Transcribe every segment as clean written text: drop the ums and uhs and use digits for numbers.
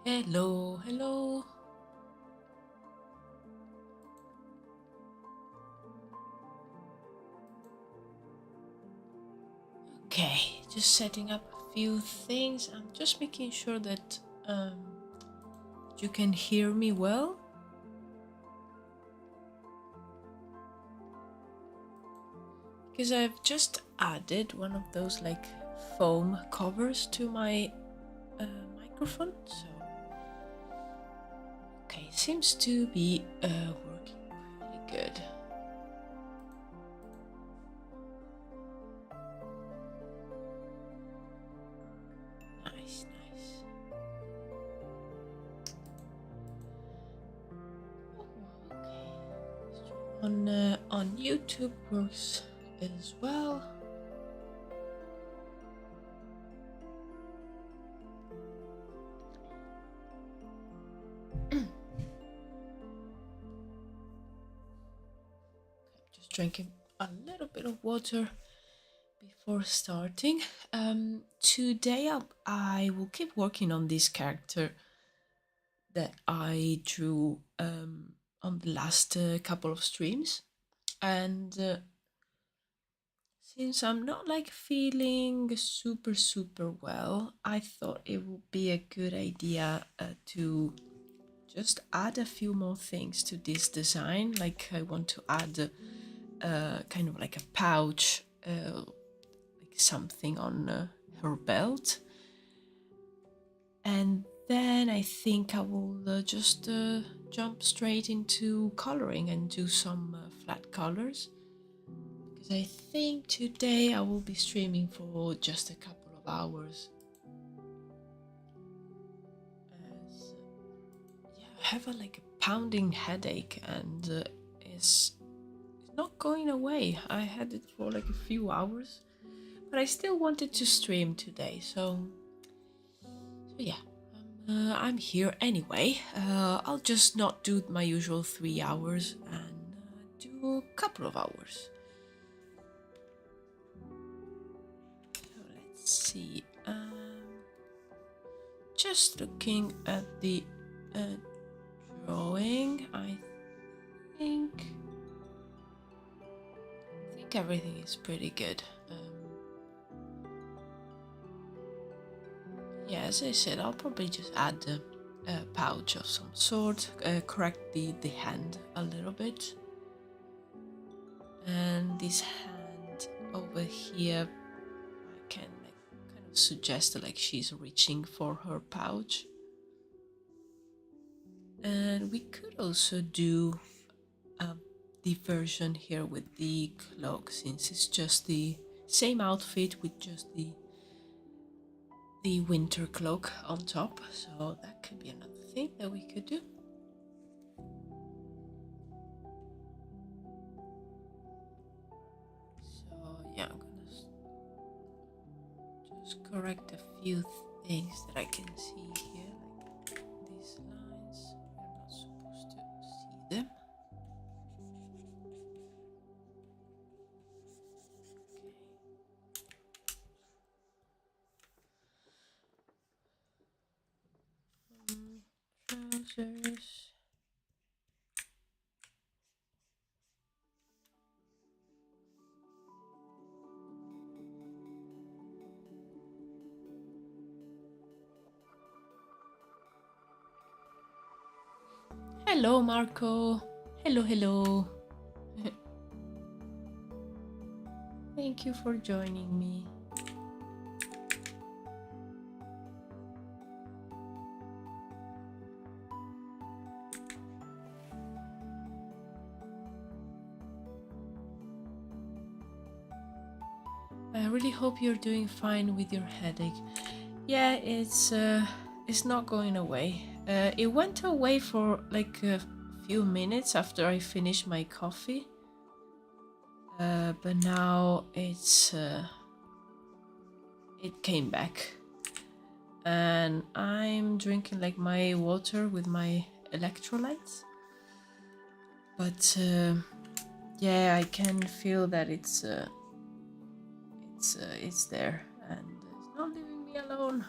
Hello, hello. Okay, just setting up a few things. I'm just making sure that you can hear me well. Because I've just added one of those like foam covers to my microphone, so okay, seems to be working pretty good. Nice, nice. Okay. On YouTube works as well. Just drinking a little bit of water before starting. Today I will keep working on this character that I drew on the last couple of streams, and since I'm not like feeling super well, I thought it would be a good idea to just add a few more things to this design. Like I want to add kind of like a pouch, like something on her belt, and then I think I will just jump straight into coloring and do some flat colors, because I think today I will be streaming for just a couple of hours. As, yeah, I have like a pounding headache, and it's not going away. I had it for like a few hours, but I still wanted to stream today, so yeah. I'm here anyway. I'll just not do my usual 3 hours and do a couple of hours. So let's see. Just looking at the drawing, I think everything is pretty good. Yeah, as I said, I'll probably just add a pouch of some sort, correct the hand a little bit. And this hand over here, I can like kind of suggest like she's reaching for her pouch. And we could also do the version here with the cloak, since it's just the same outfit with just the winter cloak on top. So that could be another thing that we could do. So yeah, I'm gonna just correct a few things that I can see here, like these lines. We're not supposed to see them. Trousers. Hello, Marco. Hello, hello. Thank you for joining me. I really hope you're doing fine with your headache. Yeah, it's not going away. It went away for like a few minutes after I finished my coffee, but now it came back, and I'm drinking like my water with my electrolytes. But yeah, I can feel that it's there, and it's not leaving me alone.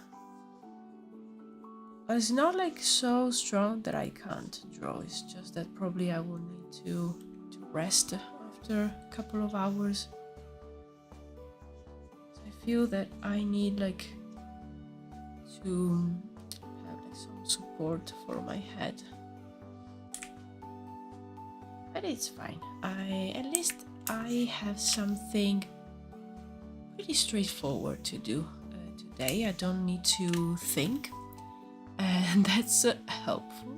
But it's not like so strong that I can't draw. It's just that probably I will need to rest after a couple of hours. So I feel that I need like to have like some support for my head. But it's fine. At least I have something pretty straightforward to do today. I don't need to think, and that's helpful.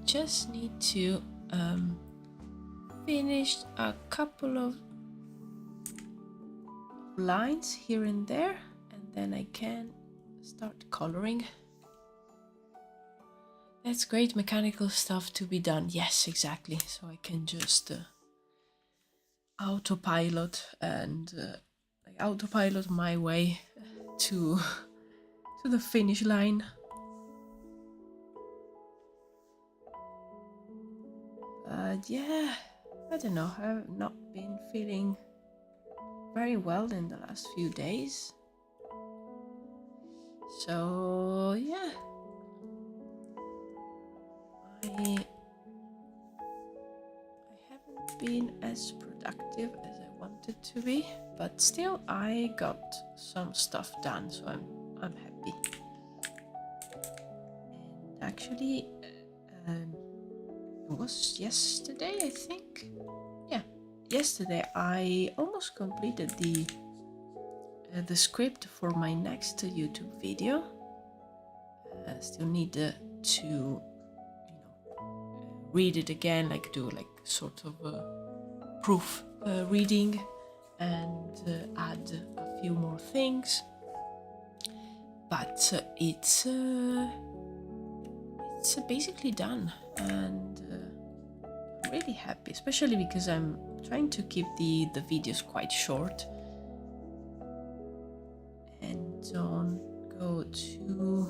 Just need to finish a couple of lines here and there, and then I can start coloring. That's great mechanical stuff to be done. Yes, exactly. So I can just autopilot and like autopilot my way to the finish line. But yeah, I don't know. I've not been feeling very well in the last few days. So yeah, I haven't been as productive as I wanted to be, but still I got some stuff done, so I'm happy. And actually, it was yesterday, I think. Yeah, yesterday I almost completed the script for my next YouTube video. Still need to read it again, like do like sort of proof reading and add a few more things. But it's basically done, and I'm really happy, especially because I'm trying to keep the videos quite short and don't go too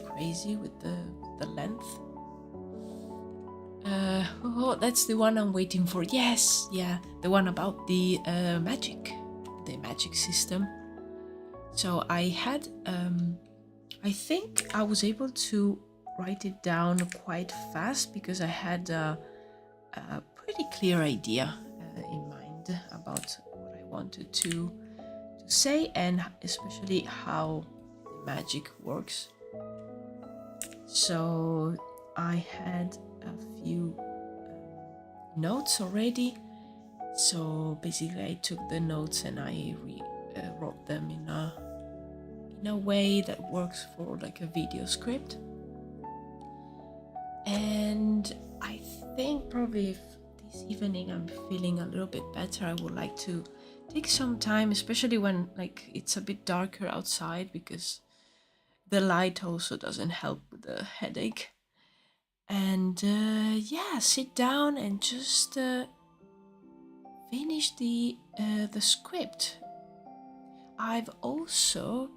crazy with the length. Oh, that's the one I'm waiting for. Yes, yeah, the one about the magic system. So I had, I think I was able to write it down quite fast because I had a pretty clear idea in mind about what I wanted to say, and especially how magic works. So I had a few notes already. So basically I took the notes and I wrote them in a way that works for like a video script. And I think probably if this evening I'm feeling a little bit better, I would like to take some time, especially when like it's a bit darker outside, because the light also doesn't help with the headache. And yeah, sit down and just finish the script. I've also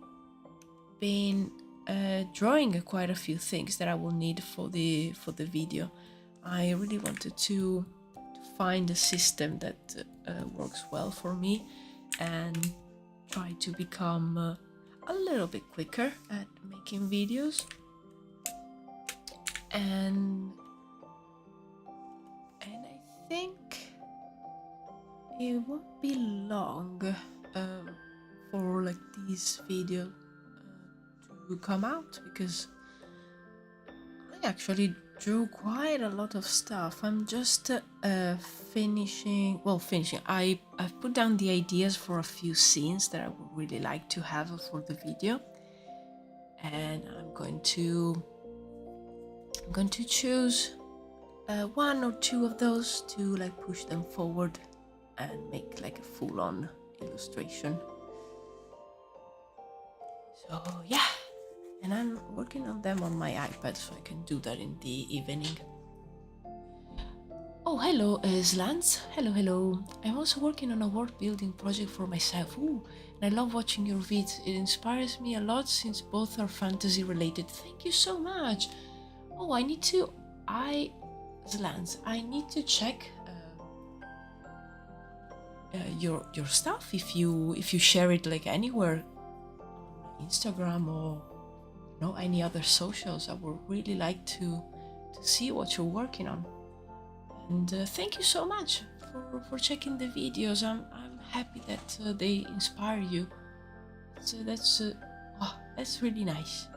been drawing quite a few things that I will need for the video. I really wanted to find a system that works well for me and try to become a little bit quicker at making videos. And I think it won't be long for like these videos to come out, because I actually drew quite a lot of stuff. I'm just finishing. I've put down the ideas for a few scenes that I would really like to have for the video, and I'm going to choose one or two of those to like push them forward and make like a full-on illustration. So yeah, and I'm working on them on my iPad, so I can do that in the evening. Oh, hello, Slans. Hello. I'm also working on a world building project for myself. Ooh, and I love watching your vids. It inspires me a lot since both are fantasy related. Thank you so much. Oh, Slans, I need to check your stuff if you share it like anywhere on Instagram or any other socials. I would really like to see what you're working on. And thank you so much for checking the videos. I'm happy that they inspire you. So that's really nice.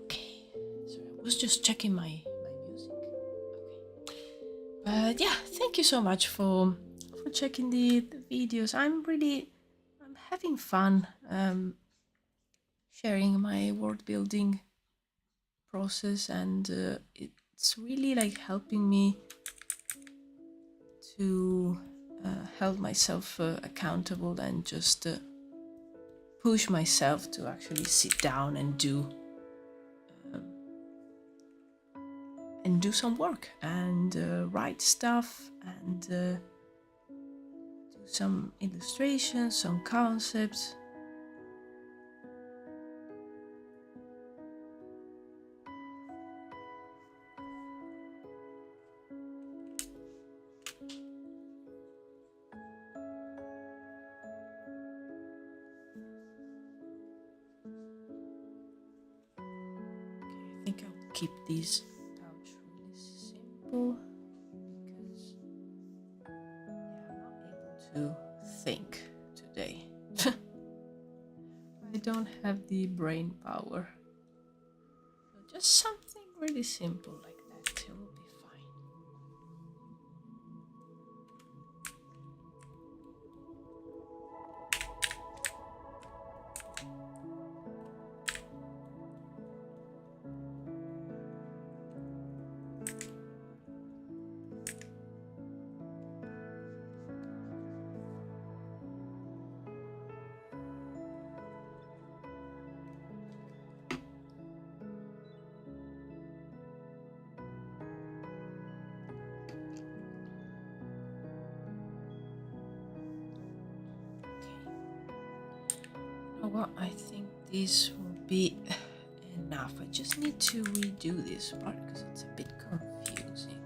Okay, so I was just checking my music. Okay, but yeah, thank you so much for checking the videos. I'm having fun sharing my world building process, and it's really like helping me to hold myself accountable and just push myself to actually sit down and do some work and write stuff and do some illustrations, some concepts. I think I'll keep these pouch really simple because I'm not able to think today. I don't have the brain power. So just something really simple like that, it will be fine. Well, I think this will be enough. I just need to redo this part because it's a bit confusing.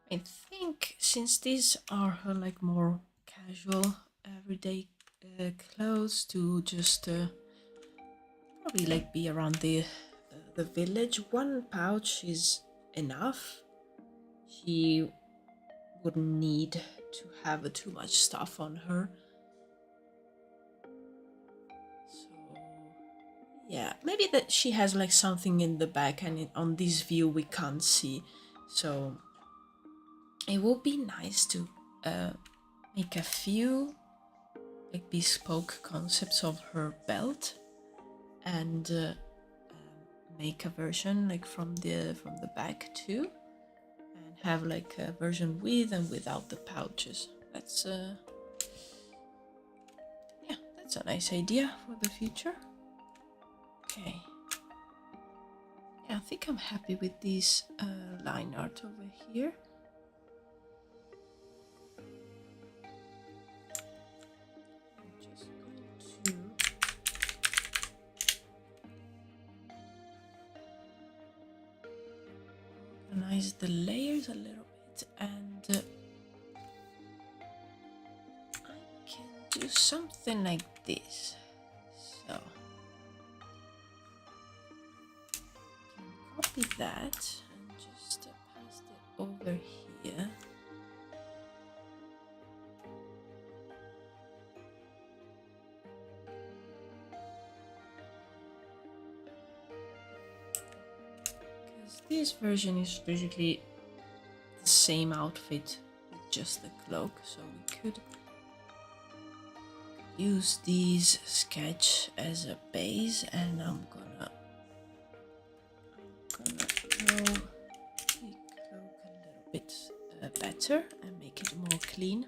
I think since these are like more casual, everyday clothes to just probably like be around the village, one pouch is enough. She wouldn't need to have too much stuff on her. So yeah, maybe that she has like something in the back, and on this view we can't see. So it would be nice to make a few like bespoke concepts of her belt and make a version like from the back too, and have like a version with and without the pouches. That's yeah, that's a nice idea for the future. Okay. Yeah, I think I'm happy with this line art over here. I'm just going to organize the layers a little bit, and I can do something like this. So copy that and just paste it over here. Because this version is basically the same outfit with just the cloak, so we could use these sketch as a base, and I'm gonna draw the cloak a little bit better and make it more clean.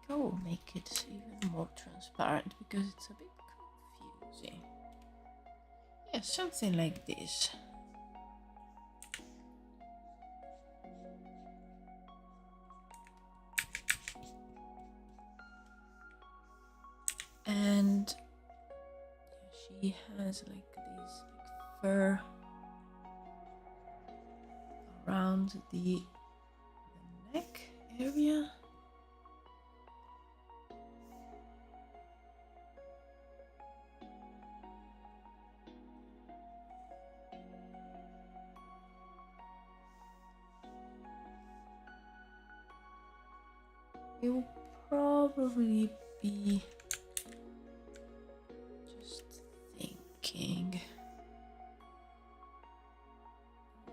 I will make it even more transparent because it's a bit confusing. Yeah, something like this. And she has like this fur around the neck area. It will probably be, just thinking,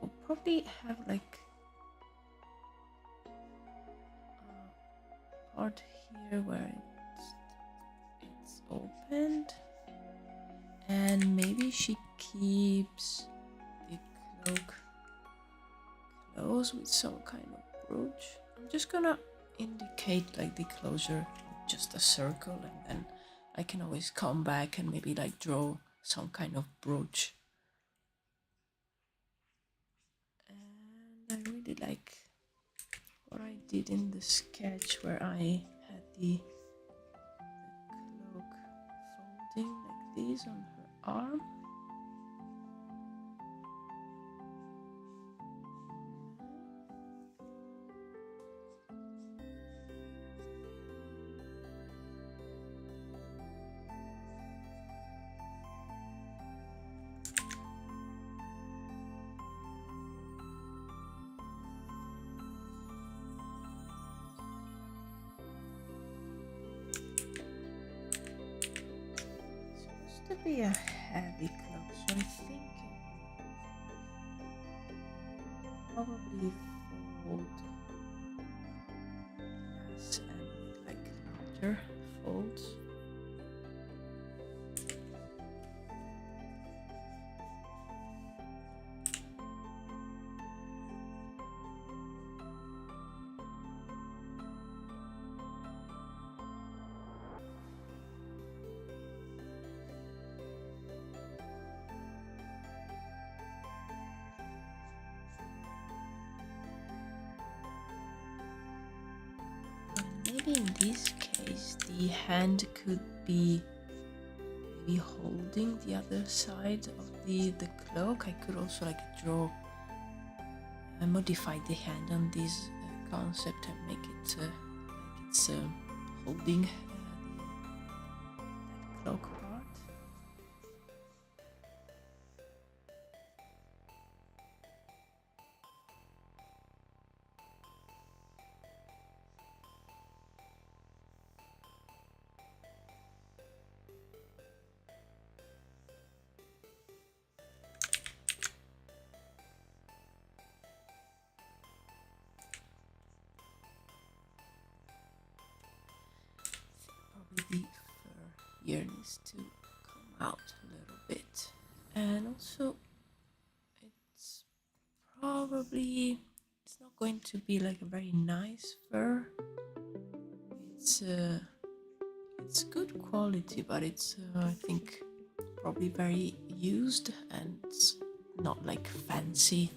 we'll probably have like a part here where it's opened, and maybe she keeps the cloak closed with some kind of brooch. I'm just gonna indicate like the closure with just a circle, and then I can always come back and maybe like draw some kind of brooch. And I really like what I did in the sketch where I had the cloak folding like this on her arm. To be a heavy cloak, so I think it probably fold less and like larger folds. Maybe in this case the hand could be be holding the other side of the cloak. I could also like draw and modify the hand on this concept and make it like it's holding that cloak part. The fur here needs to come out a little bit, and also it's not going to be like a very nice fur. It's good quality, but it's I think probably very used and it's not like fancy.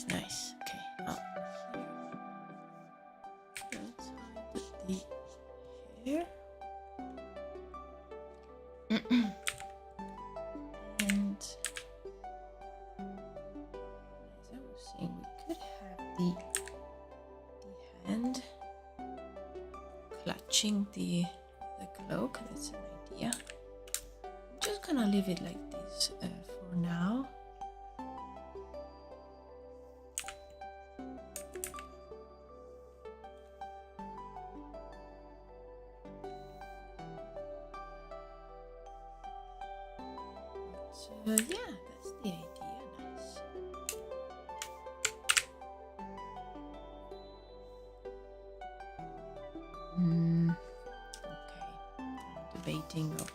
Nice. Okay, up here. Let's hide the hair. And as I was saying, we could have the hand clutching the cloak. That's an idea. I'm just gonna leave it like this for now. Yeah, that's the idea. Nice. Okay. I'm debating of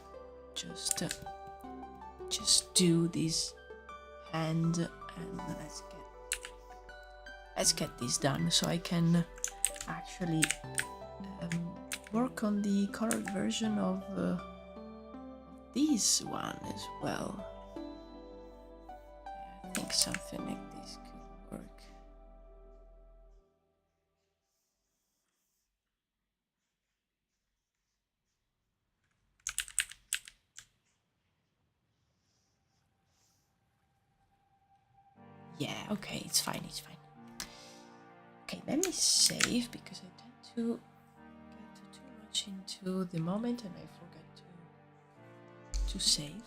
just do this hand and let's get this done so I can actually work on the colored version of this one as well. I think something like this could work. Yeah, okay, it's fine. Okay, let me save because I tend to get too much into the moment and I forget to save.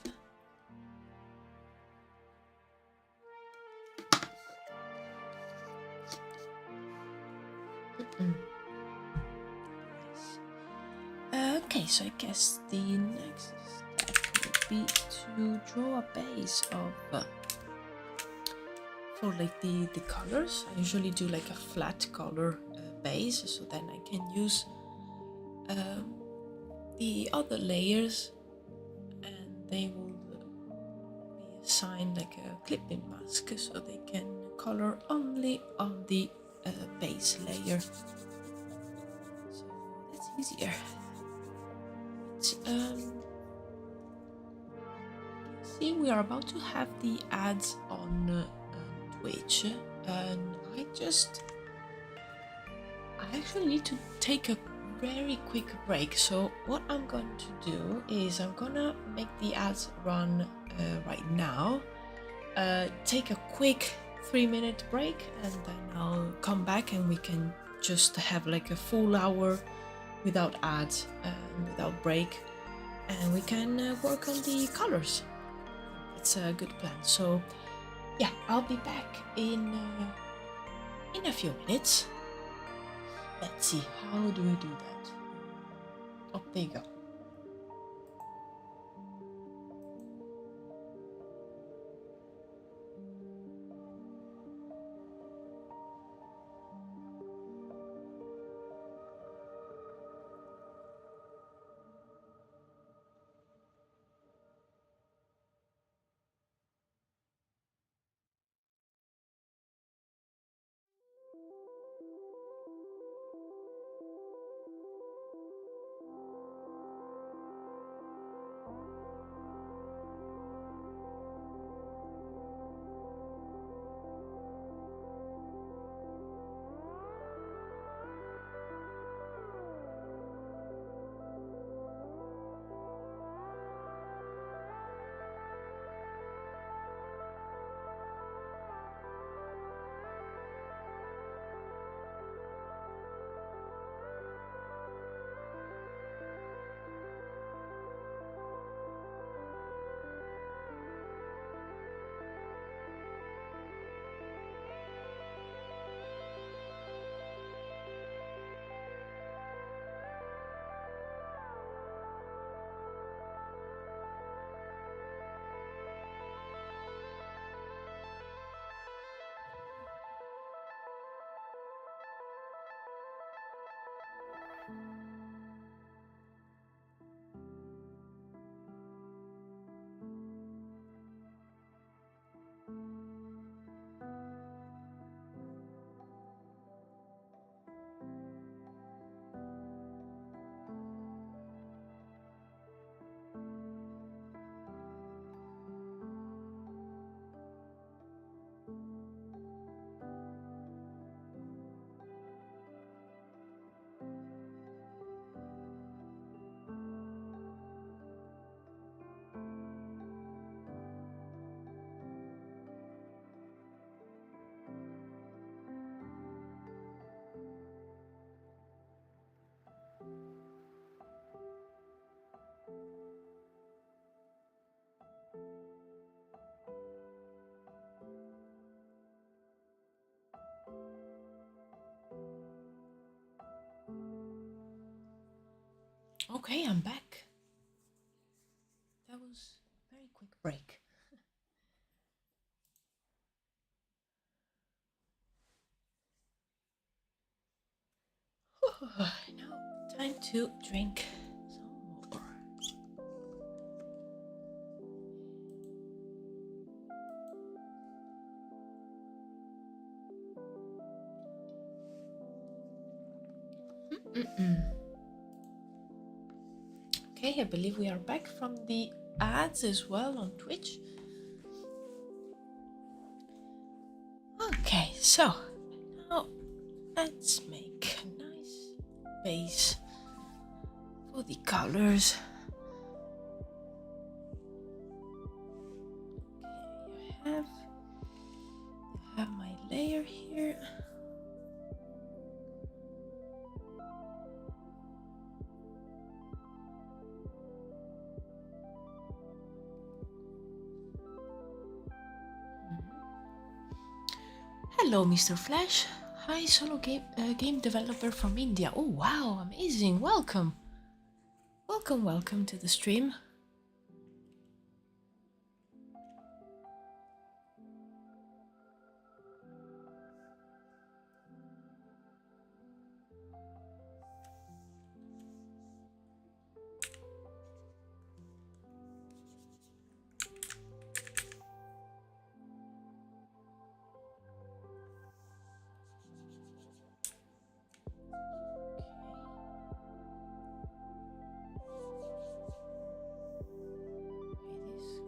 Okay, so I guess the next step would be to draw a base of for like the colors. I usually do like a flat color base, so then I can use the other layers and they will be assigned like a clipping mask, so they can color only on the base layer. So that's easier. See, we are about to have the ads on Twitch, and I actually need to take a very quick break. So what I'm going to do is I'm gonna make the ads run right now, take a quick 3-minute break, and then I'll come back and we can just have like a full hour without ads and without break, and we can work on the colors. that's a good plan. So yeah, I'll be back in a few minutes. Let's see, how do we do that? Up they go. Okay, I'm back. That was a very quick break. Now, time to drink some more. Okay, I believe we are back from the ads as well on Twitch. Okay, so now let's make a nice base for the colors. Okay, I have my layer here. Hello, Mr. Flash. Hi, solo game developer from India. Oh, wow, amazing. Welcome. Welcome to the stream.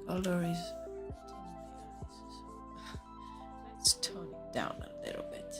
Color is let's tone it down a little bit.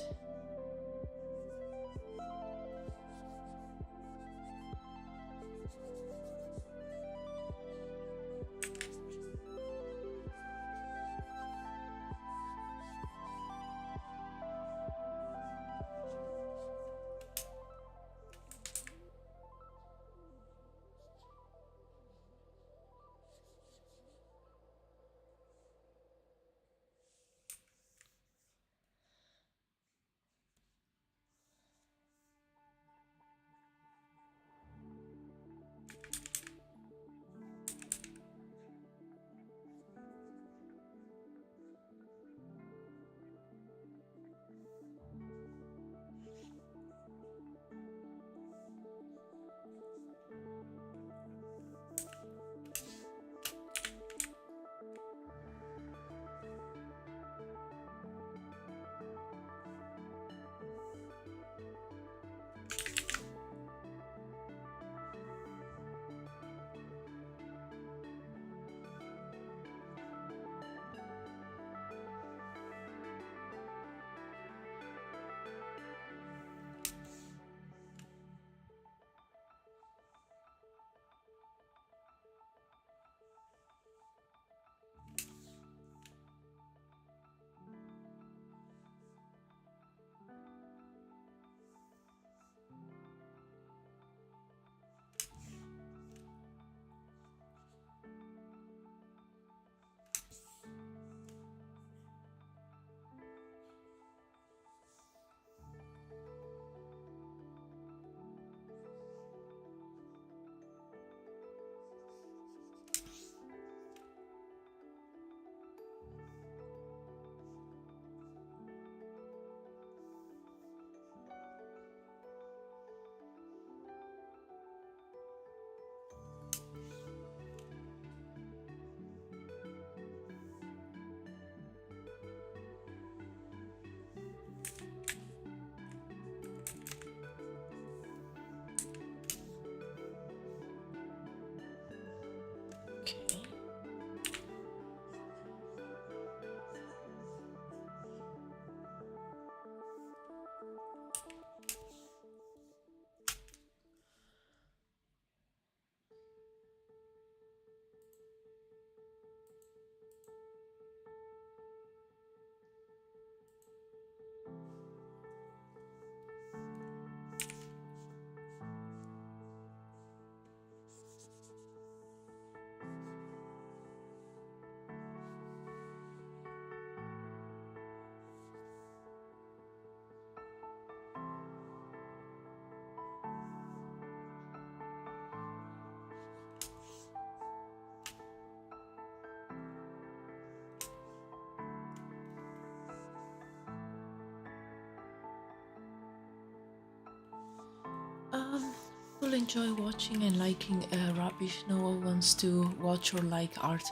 people enjoy watching and liking rubbish. No one wants to watch or like art.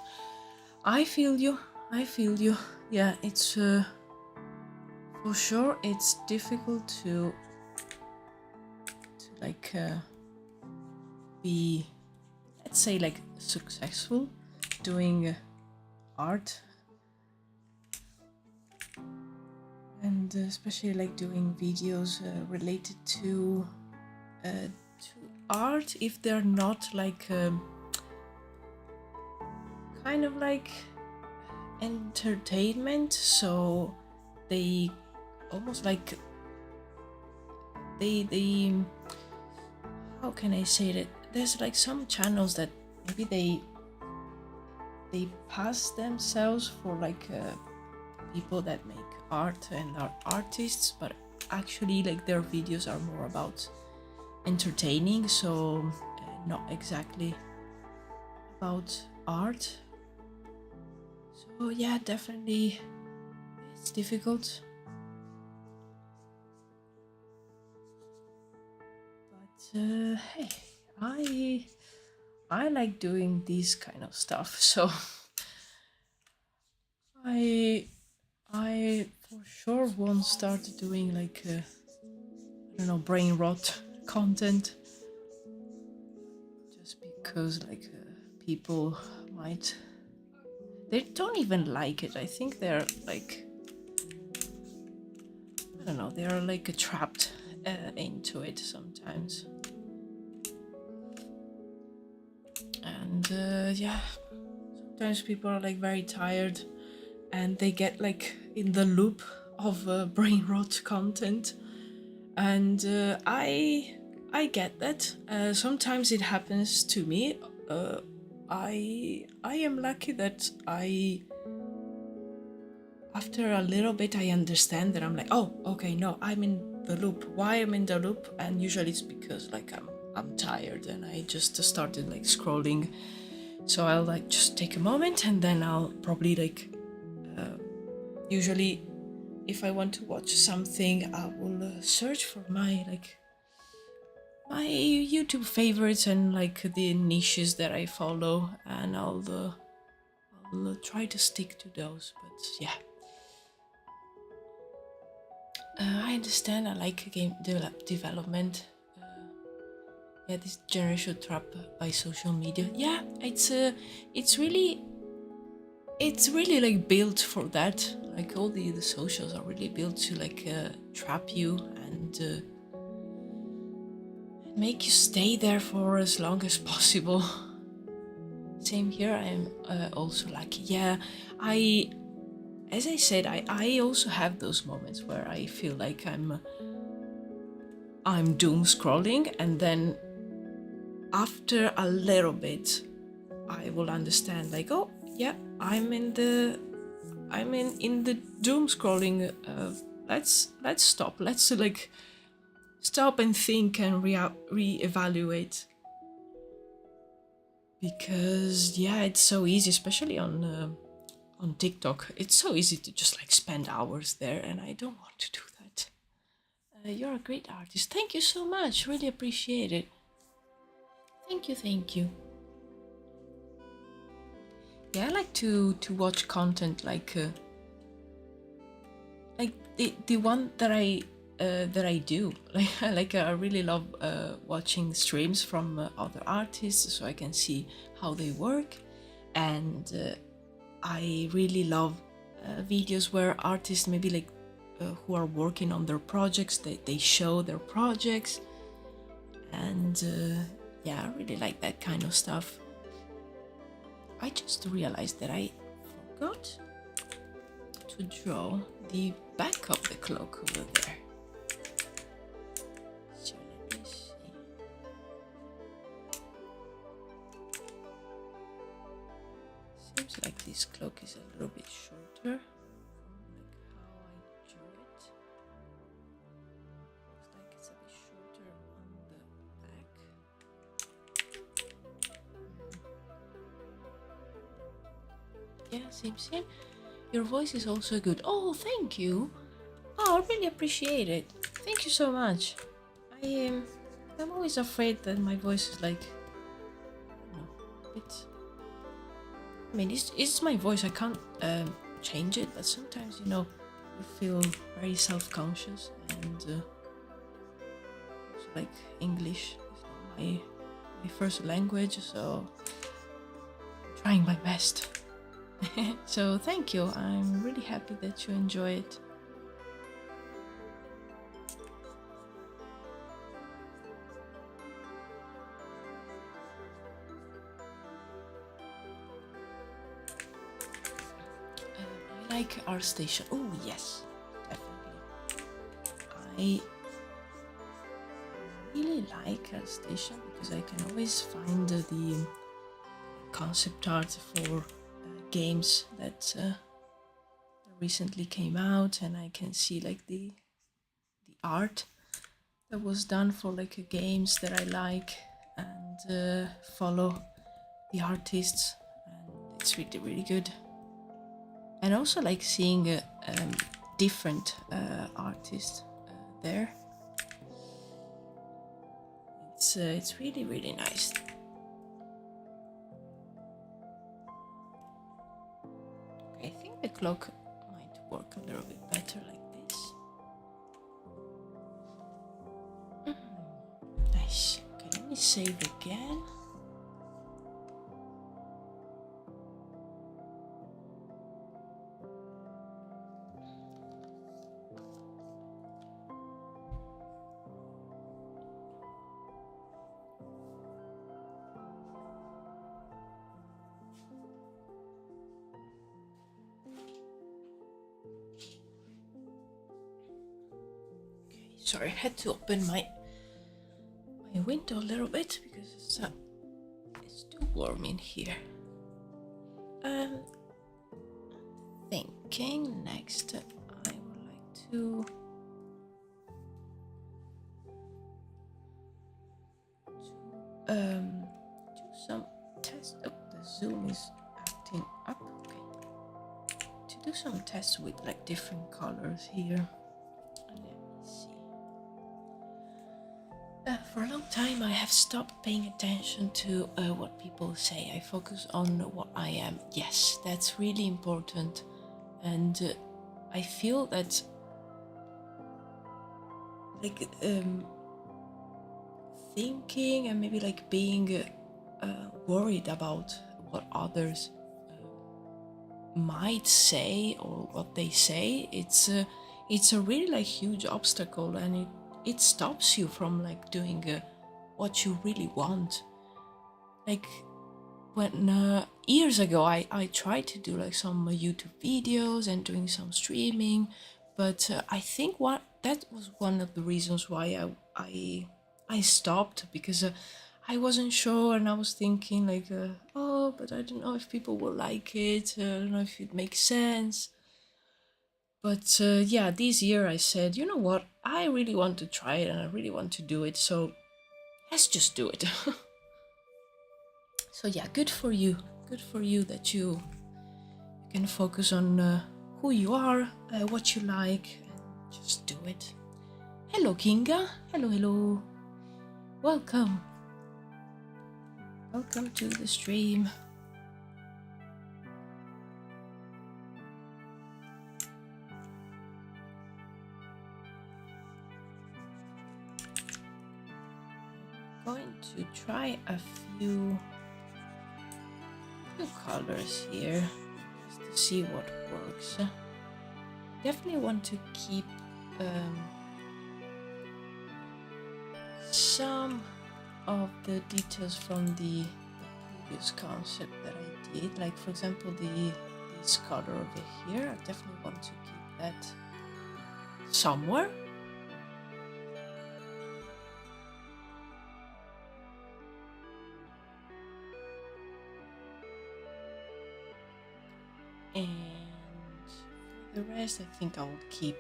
I feel you. I feel you. Yeah, it's for sure. It's difficult to like be, let's say, like successful doing art, and especially like doing videos related to art, if they're not like kind of like entertainment, so they almost like they how can I say that, there's like some channels that maybe they pass themselves for like people that make art and are artists, but actually like their videos are more about entertaining, so not exactly about art. So yeah, definitely it's difficult, but hey, I like doing this kind of stuff, so I for sure won't start doing like I don't know, brain rot content just because like people might, they don't even like it. I think they're like, I don't know, they're like trapped into it sometimes. And yeah, sometimes people are like very tired and they get like in the loop of brain rot content, and I get that. Sometimes it happens to me. I am lucky that after a little bit I understand that I'm like, oh, okay, no, I'm in the loop. Why I'm in the loop? And usually it's because like I'm tired and I just started like scrolling. So I'll like just take a moment and then I'll probably like usually if I want to watch something, I will search for my YouTube favorites and like the niches that I follow, and I'll try to stick to those. But yeah, I understand. I like game development. Yeah, this generation trapped by social media. Yeah, it's really like built for that. Like all the socials are really built to like trap you and make you stay there for as long as possible. Same here. I'm also lucky. Yeah, as I said, I also have those moments where I feel like I'm doom scrolling, and then after a little bit, I will understand like, oh yeah, I'm in the doom scrolling. Let's stop. Let's like stop and think and reevaluate. Because yeah, it's so easy, especially on TikTok. It's so easy to just like spend hours there, and I don't want to do that. You're a great artist. Thank you so much. Really appreciate it. Thank you, thank you. Yeah, I like to watch content like the one that I do. Like I really love watching streams from other artists, so I can see how they work, and I really love videos where artists maybe like who are working on their projects, they show their projects, and yeah, I really like that kind of stuff. I just realized that I forgot to draw the back of the cloak over there. So let me see. Seems like this cloak is a little bit shorter from like how I drew it. Looks like it's a bit shorter on the back. Yeah, same. Your voice is also good. Oh, thank you. Oh, I really appreciate it. Thank you so much. I'm always afraid that my voice is like, I don't know, a bit. I mean, it's my voice. I can't change it, but sometimes, you know, you feel very self-conscious, and also, like, English is not my first language, so I'm trying my best. So thank you. I'm really happy that you enjoy it. I like our station. Oh yes, definitely. I really like our station because I can always find the concept art for games that recently came out, and I can see like the art that was done for like games that I like, and follow the artists, and it's really good. And also like seeing different artists there. It's really nice. Okay, I think the clock might work a little bit better like this. Nice. Okay, let me save again. Sorry, I had to open my window a little bit because it's too warm in here. Thinking next I would like to do some tests. Oh, the zoom is acting up. Okay. To do some tests with like different colors here. For a long time I have stopped paying attention to what people say. I focus on what I am. Yes, that's really important, and I feel that like thinking and maybe like being worried about what others might say or what they say, it's a really like huge obstacle, and it stops you from like doing what you really want. Like when years ago I tried to do like some YouTube videos and doing some streaming, but I think that was one of the reasons why I stopped, because I wasn't sure, and I was thinking like oh, but I don't know if people will like it, I don't know if it makes sense. But yeah, this year I said, you know what, I really want to try it and I really want to do it, so let's just do it. So yeah, good for you that you can focus on who you are, what you like, and just do it. Hello Kinga, hello, welcome to the stream. I'm going to try a few colors here just to see what works. Definitely want to keep some of the details from the previous concept that I did, like for example this color over here. I definitely want to keep that somewhere. And for the rest, I think I will keep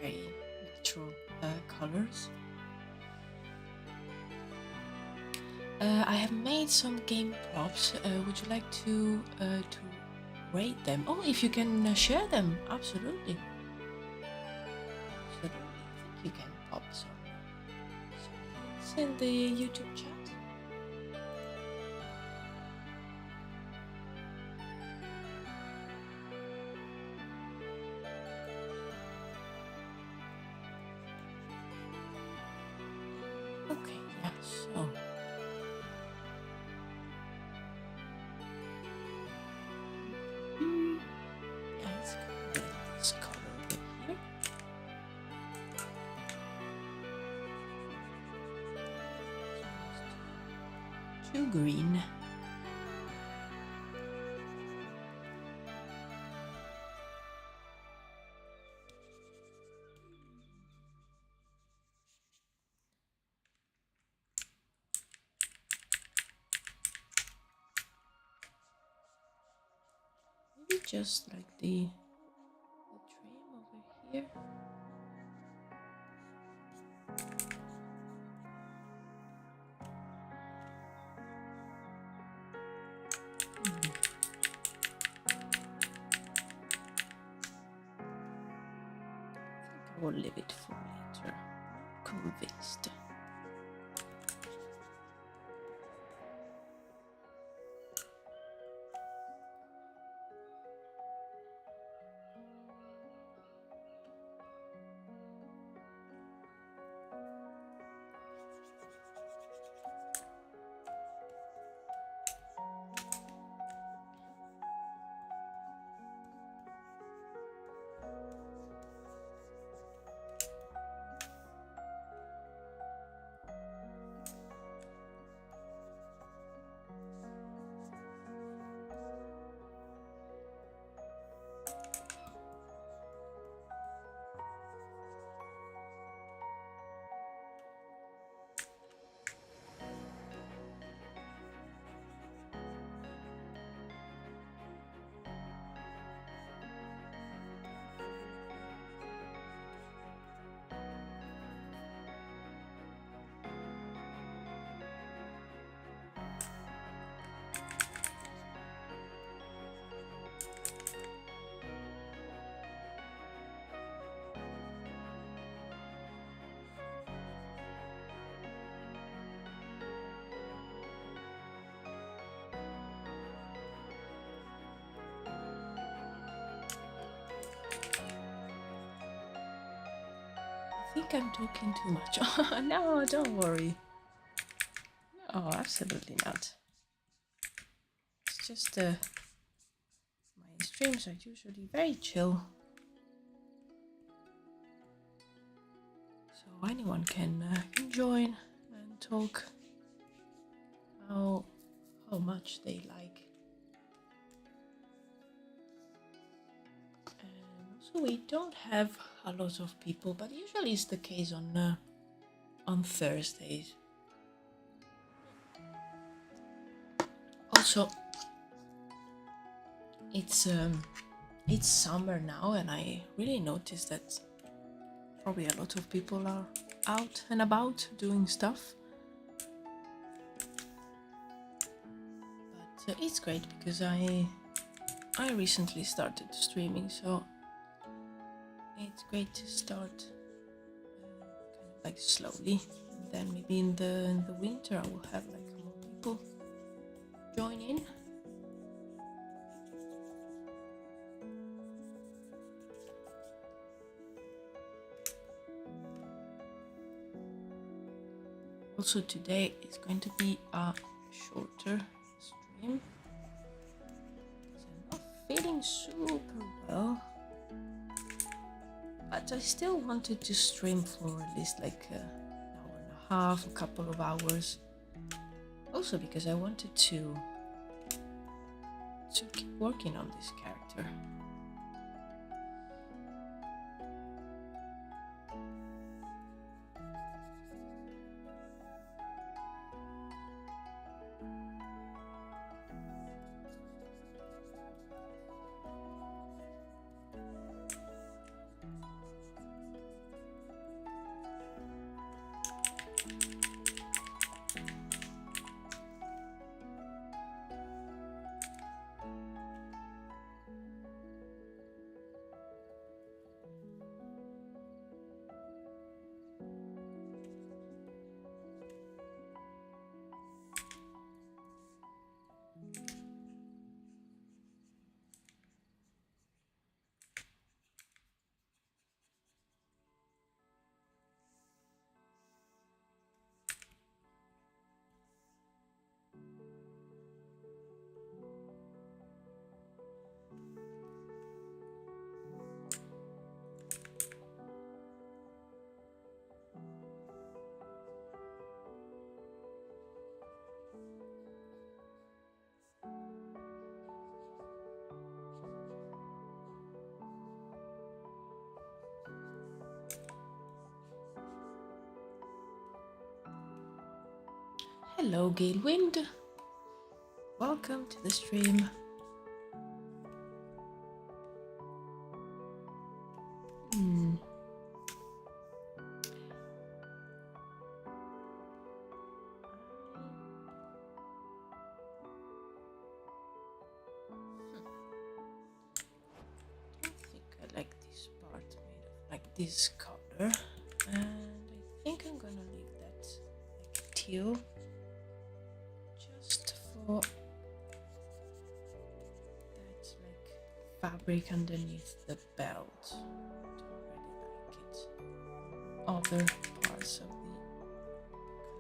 very natural colors. I have made some game props. Would you like to rate them? Oh, if you can share them, absolutely. I think you can pop some comments in the YouTube chat. Okay, yeah, so yeah, let's go with this color over here. Too green. Maybe just like the trim over here. I will leave it for later. Convinced. I think I'm talking too much. No, don't worry. No, absolutely not. It's just my streams are usually very chill, so anyone can join and talk how much they like. And also we don't have a lot of people, but usually it's the case on Thursdays. Also, it's summer now, and I really noticed that probably a lot of people are out and about doing stuff. But it's great because I recently started streaming, so it's great to start kind of like slowly, and then maybe in the winter I will have like more people join in. Also today is going to be a shorter stream because I'm not feeling super well. But I still wanted to stream for at least like an hour and a half, a couple of hours. Also because I wanted to keep working on this character. Hello, Gale Wind. Welcome to the stream. This color, and I think I'm gonna leave that like teal just for that like fabric underneath the belt. I don't really like it. Other parts of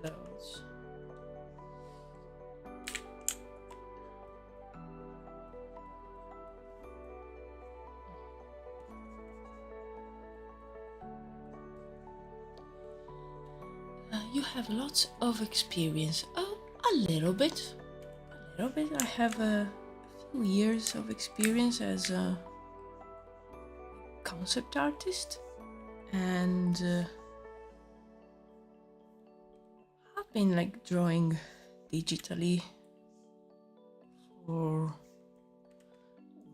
the clothes. You have lots of experience. Oh, a little bit. I have a few years of experience as a concept artist, and I've been like drawing digitally for.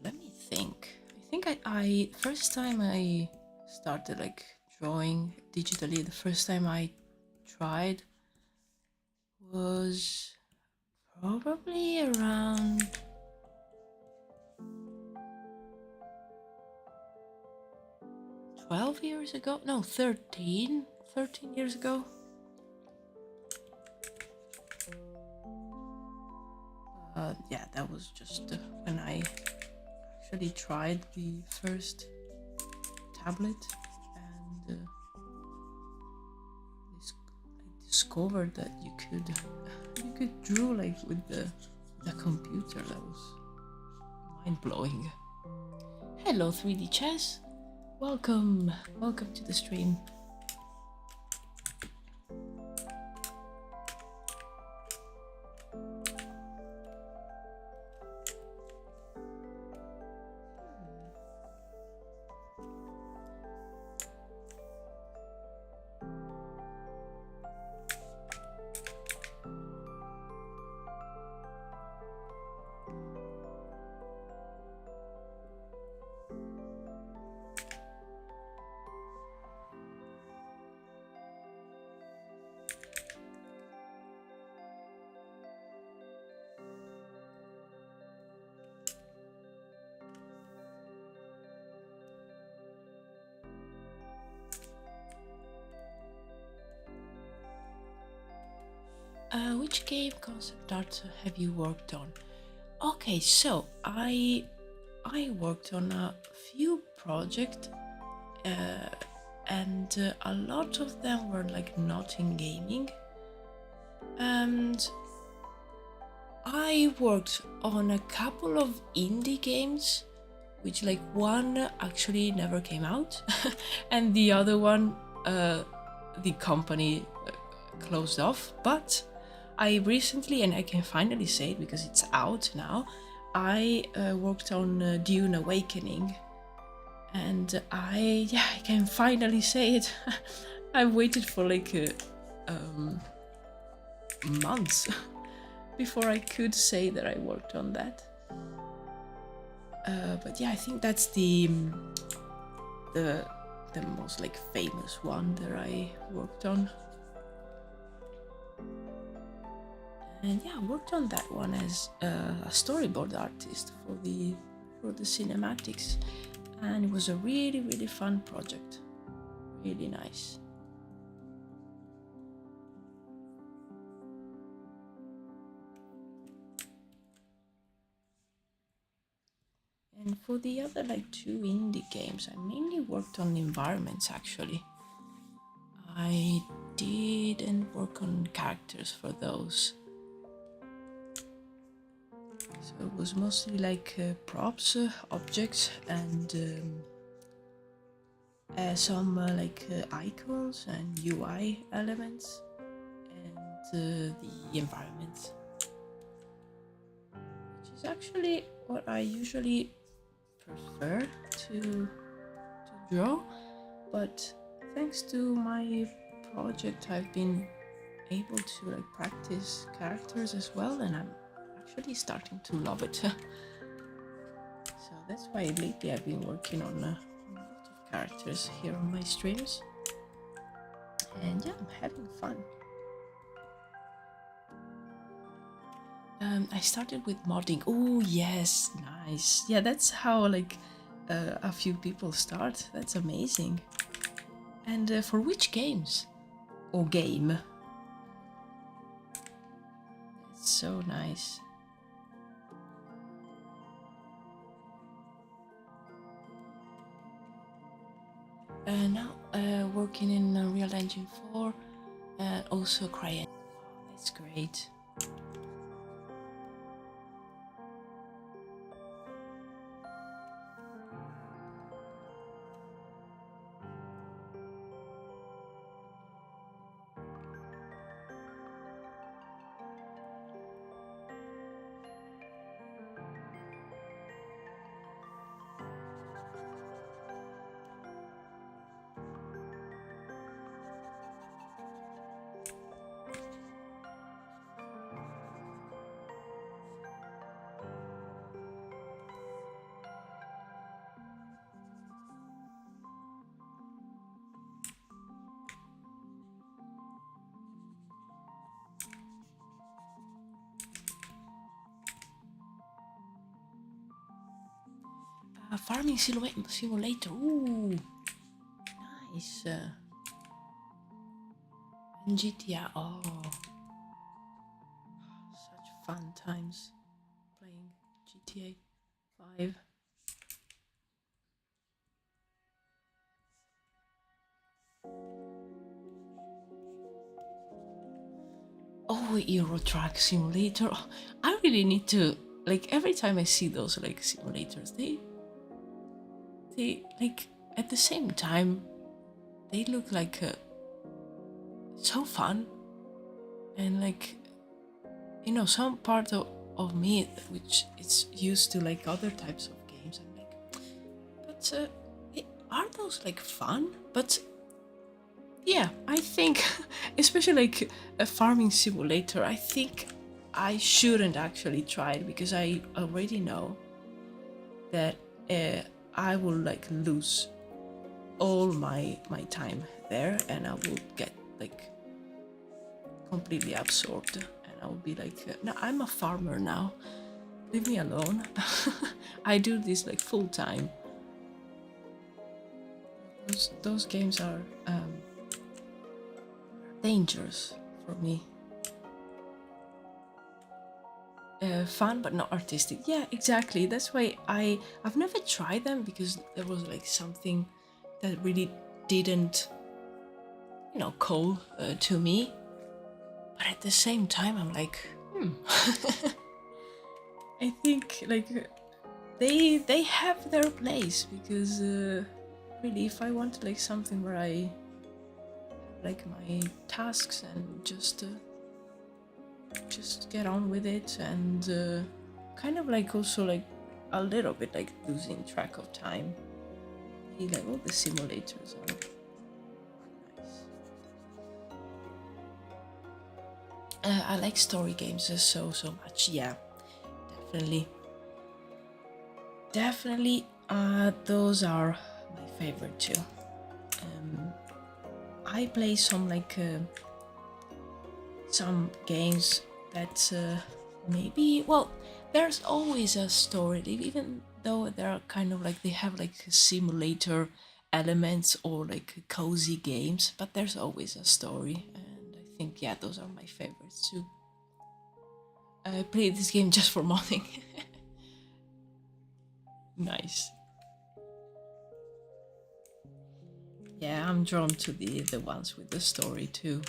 Let me think. I think I first time I started like drawing digitally. The first time I tried was probably around 12 years ago. No, 13 years ago. Yeah, that was just when I actually tried the first tablet, and I discovered that you could draw like with the computer. That was mind-blowing. Hello 3D Chess, welcome to the stream. Which game concept art have you worked on? Okay, so I worked on a few projects, and a lot of them were like not in gaming, and I worked on a couple of indie games, which like one actually never came out, and the other one, the company closed off. But I recently, and I can finally say it because it's out now, I worked on Dune Awakening, and I can finally say it. I've waited for like months before I could say that I worked on that. But yeah, I think that's the most like famous one that I worked on. And yeah, I worked on that one as a storyboard artist for the cinematics, and it was a really, really fun project. Really nice. And for the other like two indie games, I mainly worked on environments actually. I didn't work on characters for those. So it was mostly like props, objects, and some like icons and UI elements, and the environment, which is actually what I usually prefer to draw. But thanks to my project, I've been able to like practice characters as well, and I'm actually starting to love it. So that's why lately I've been working on a lot of characters here on my streams, and yeah, I'm having fun. I started with modding. Oh yes, nice. Yeah, that's how like a few people start. That's amazing. And for which games or game? It's so nice. Now working in Real Engine 4, also CryEngine. Oh, that's great. Farming simulator. Ooh, nice. And GTA. Oh, such fun times playing GTA 5. Oh, Euro Truck Simulator. I really need to, like, every time I see those like simulators, they like at the same time they look like so fun, and like, you know, some part of me which is used to like other types of games, I'm like, but are those like fun? But yeah, I think especially like a farming simulator, I think I shouldn't actually try it because I already know that I will like lose all my time there, and I will get like completely absorbed, and I will be like, no, I'm a farmer now, leave me alone. I do this like full time. Those games are dangerous for me. Fun but not artistic. Yeah, exactly. That's why I've never tried them, because there was like something that really didn't, you know, call to me. But at the same time, I'm like, I think like they have their place, because really, if I want like something where I have like my tasks and just get on with it, and kind of like also like a little bit like losing track of time. Like all the simulators are nice. I like story games so much. Yeah, definitely. Those are my favorite too. I play some like some games that maybe, well, there's always a story, even though they're kind of like they have like simulator elements or like cozy games, but there's always a story, and I think, yeah, those are my favorites too. I play this game just for modding. Nice. Yeah, I'm drawn to the ones with the story too.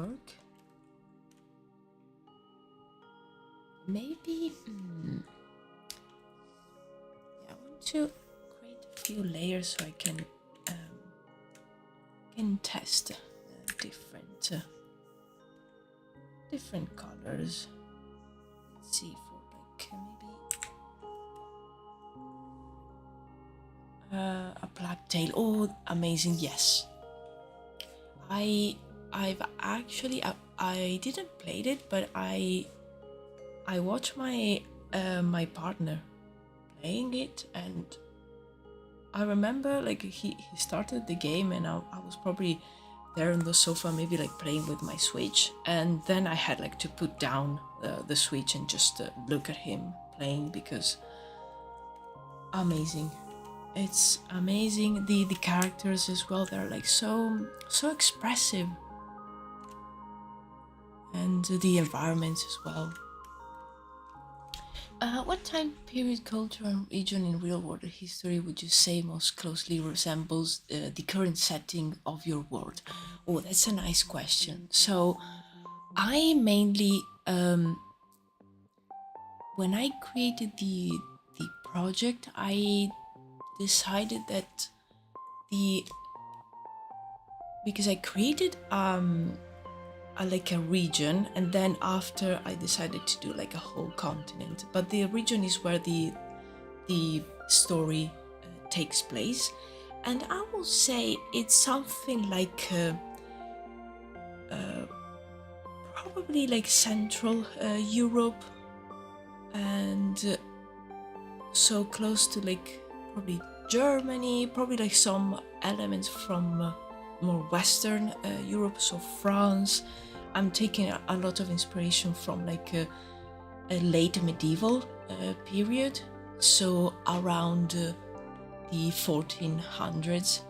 work. Maybe I want to create a few layers so I can test different colors. Let's see, for like maybe a black tail. Oh, amazing! Yes, I've actually I didn't play it, but I watched my my partner playing it, and I remember like he started the game, and I was probably there on the sofa, maybe like playing with my Switch, and then I had like to put down the Switch and just look at him playing, because amazing. It's amazing. The characters as well, they're like so expressive, and the environments as well. What time period, culture, and region in real-world history would you say most closely resembles the current setting of your world? Oh, that's a nice question. So, I mainly, when I created the project, I decided that because I created like a region, and then after I decided to do like a whole continent, but the region is where the story takes place, and I will say it's something like probably like Central Europe, and so close to like probably Germany, probably like some elements from more Western Europe, so France. I'm taking a lot of inspiration from like a late medieval period, so around the 1400s.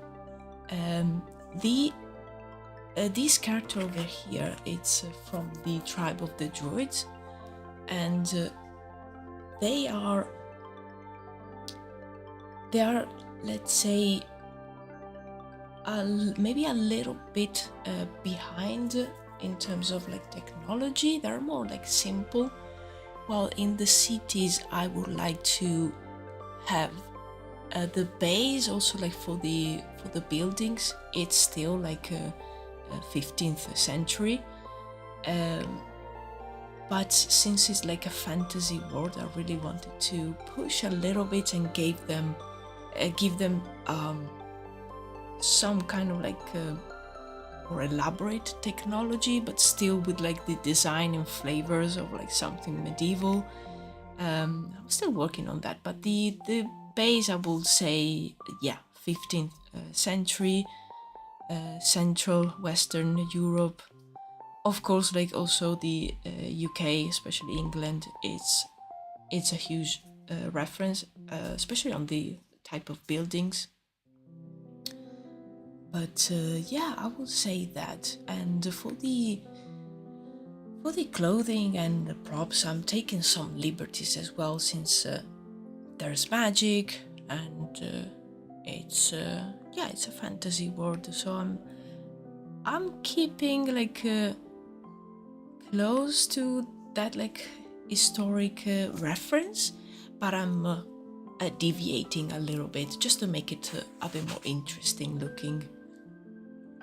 This character over here, it's from the tribe of the Druids, and they are, let's say, maybe a little bit behind in terms of like technology. They're more like simple, while in the cities I would like to have the base also like for the buildings, it's still like a 15th century, but since it's like a fantasy world, I really wanted to push a little bit and give them some kind of like more elaborate technology, but still with like the design and flavors of like something medieval. I'm still working on that, but the base, I will say, 15th century, Central Western Europe. Of course, like also the UK, especially England, it's a huge reference, especially on the type of buildings. But I would say that. And for the clothing and the props, I'm taking some liberties as well, since there's magic, and it's a fantasy world. So I'm keeping like close to that like historic reference, but I'm deviating a little bit just to make it a bit more interesting looking.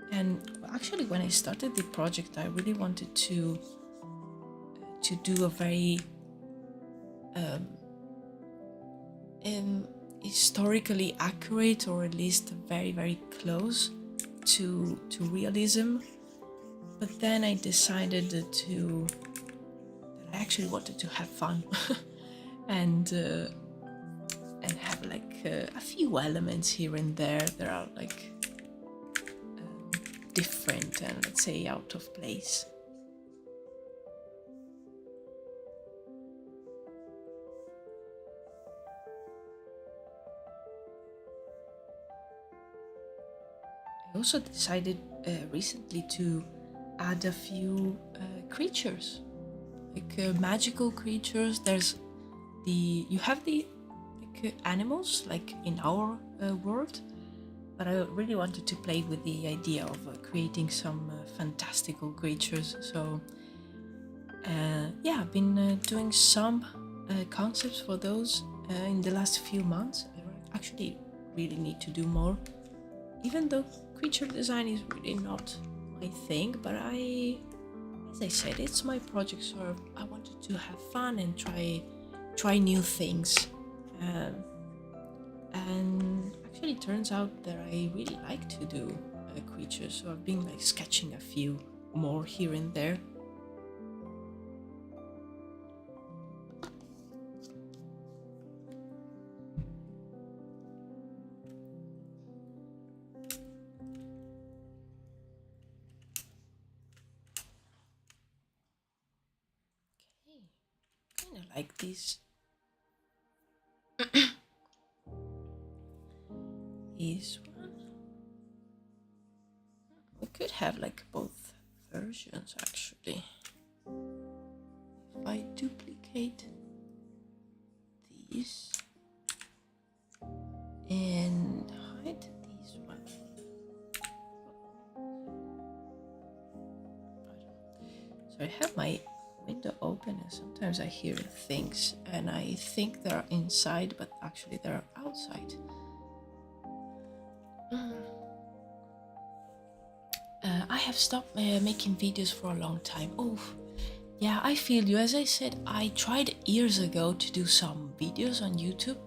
And actually, when I started the project, I really wanted to do a very historically accurate, or at least very, very close to realism. But then I decided that I actually wanted to have fun and have like a few elements here and there that are like different and, let's say, out of place. I also decided recently to add a few creatures, like magical creatures. You have the like animals like in our world, but I really wanted to play with the idea of creating some fantastical creatures. So yeah, I've been doing some concepts for those in the last few months. I actually really need to do more, even though creature design is really not my thing, but as I said, it's my project, so I wanted to have fun and try new things. And actually it turns out that I really like to do creatures, so I've been like sketching a few more here and there. Okay, kind of like this. This one. We could have like both versions actually. If I duplicate these and hide these ones. So I have my window open and sometimes I hear things and I think they're inside, but actually they're outside. I have stopped making videos for a long time. Oh, yeah, I feel you. As I said, I tried years ago to do some videos on YouTube.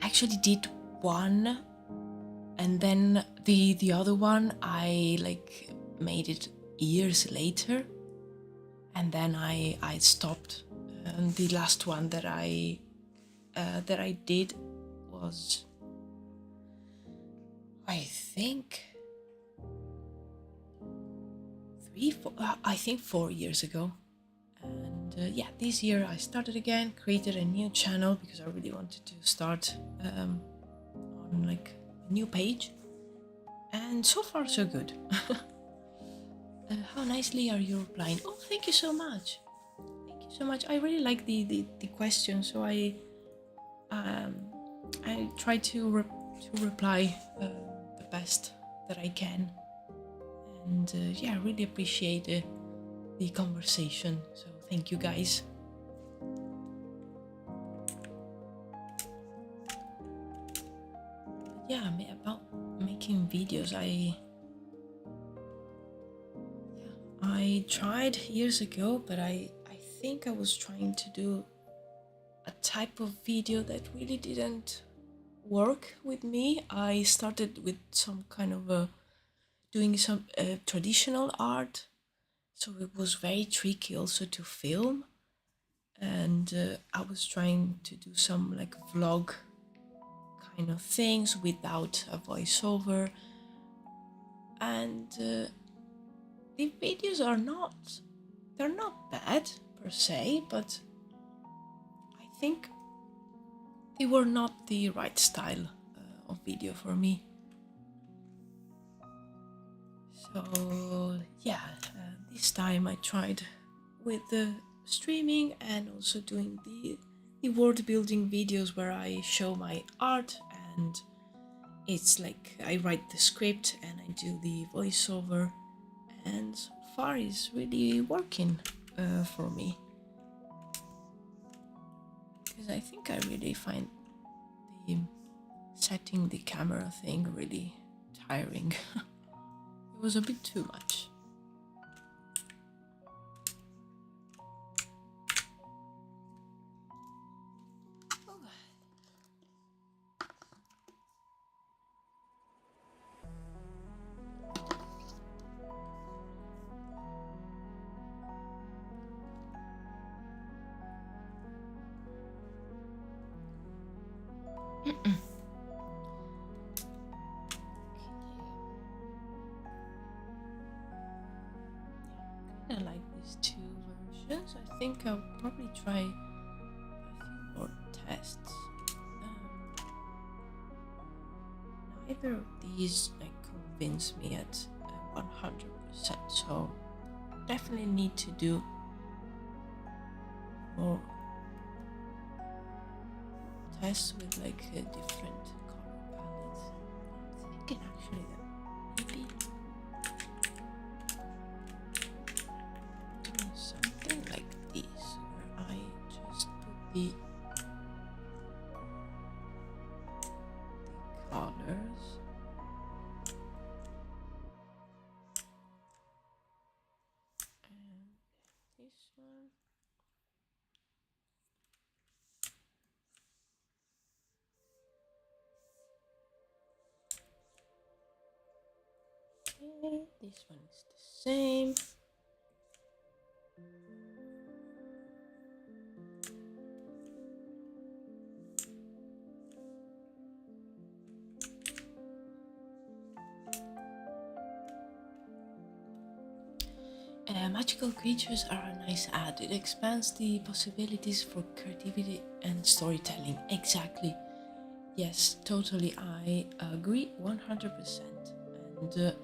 I actually did one, and then the other one I like made it years later, and then I stopped. And the last one that I did was, I think, 4 years ago. And yeah, this year I started again, created a new channel because I really wanted to start on like a new page, and so far so good. How nicely are you replying? Oh, thank you so much. Thank you so much. I really like the question, so I try to reply the best that I can. And yeah, I really appreciate the conversation, so thank you guys. Yeah, about making videos, I tried years ago, but I think I was trying to do a type of video that really didn't work with me. I started with some kind of doing some traditional art, so it was very tricky also to film, and I was trying to do some like vlog kind of things without a voiceover, and the videos they're not bad per se, but I think they were not the right style of video for me. So yeah, this time I tried with the streaming and also doing the world building videos where I show my art, and it's like I write the script and I do the voiceover, and so far it's really working for me, because I think I really find the setting the camera thing really tiring. It was a bit too much. I like these two versions. I think I'll probably try a few more tests. Neither of these like convince me at 100%, so definitely need to do more tests with like different color palettes. thinking actually that maybe doing something like this, where I just put the colors. And this one. Okay, this one is the same. Magical creatures are a nice add. It expands the possibilities for creativity and storytelling. Exactly. Yes, totally. I agree 100%. And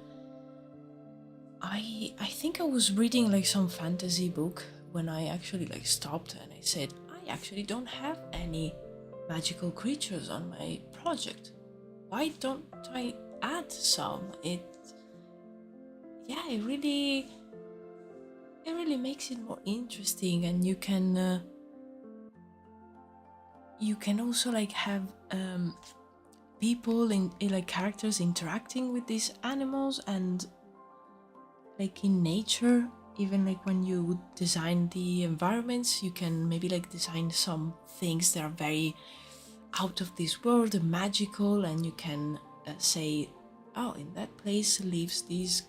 I think I was reading like some fantasy book when I actually like stopped and I said, I actually don't have any magical creatures on my project. Why don't I add some? It really makes it more interesting, and you can also like have people in like characters interacting with these animals, and like in nature, even like when you design the environments, you can maybe like design some things that are very out of this world and magical, and you can say, oh, in that place lives these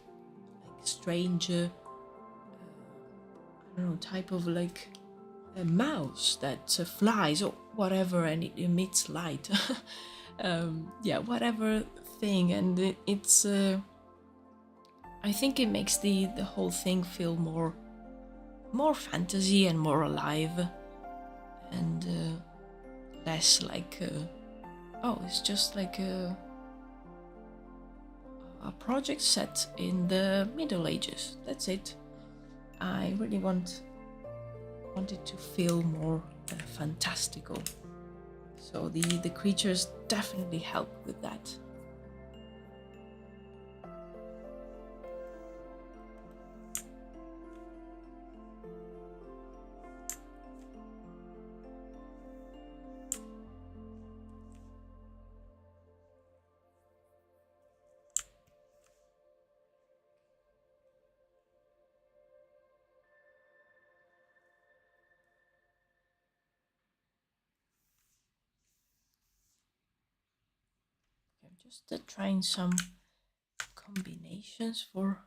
like strange I don't know, type of like a mouse that flies or whatever, and it emits light. Yeah, whatever thing, and it's I think it makes the whole thing feel more fantasy and more alive, and less like oh, it's just like a project set in the Middle Ages. That's it. I really want it to feel more fantastical. So the creatures definitely help with that. I'm just trying some combinations for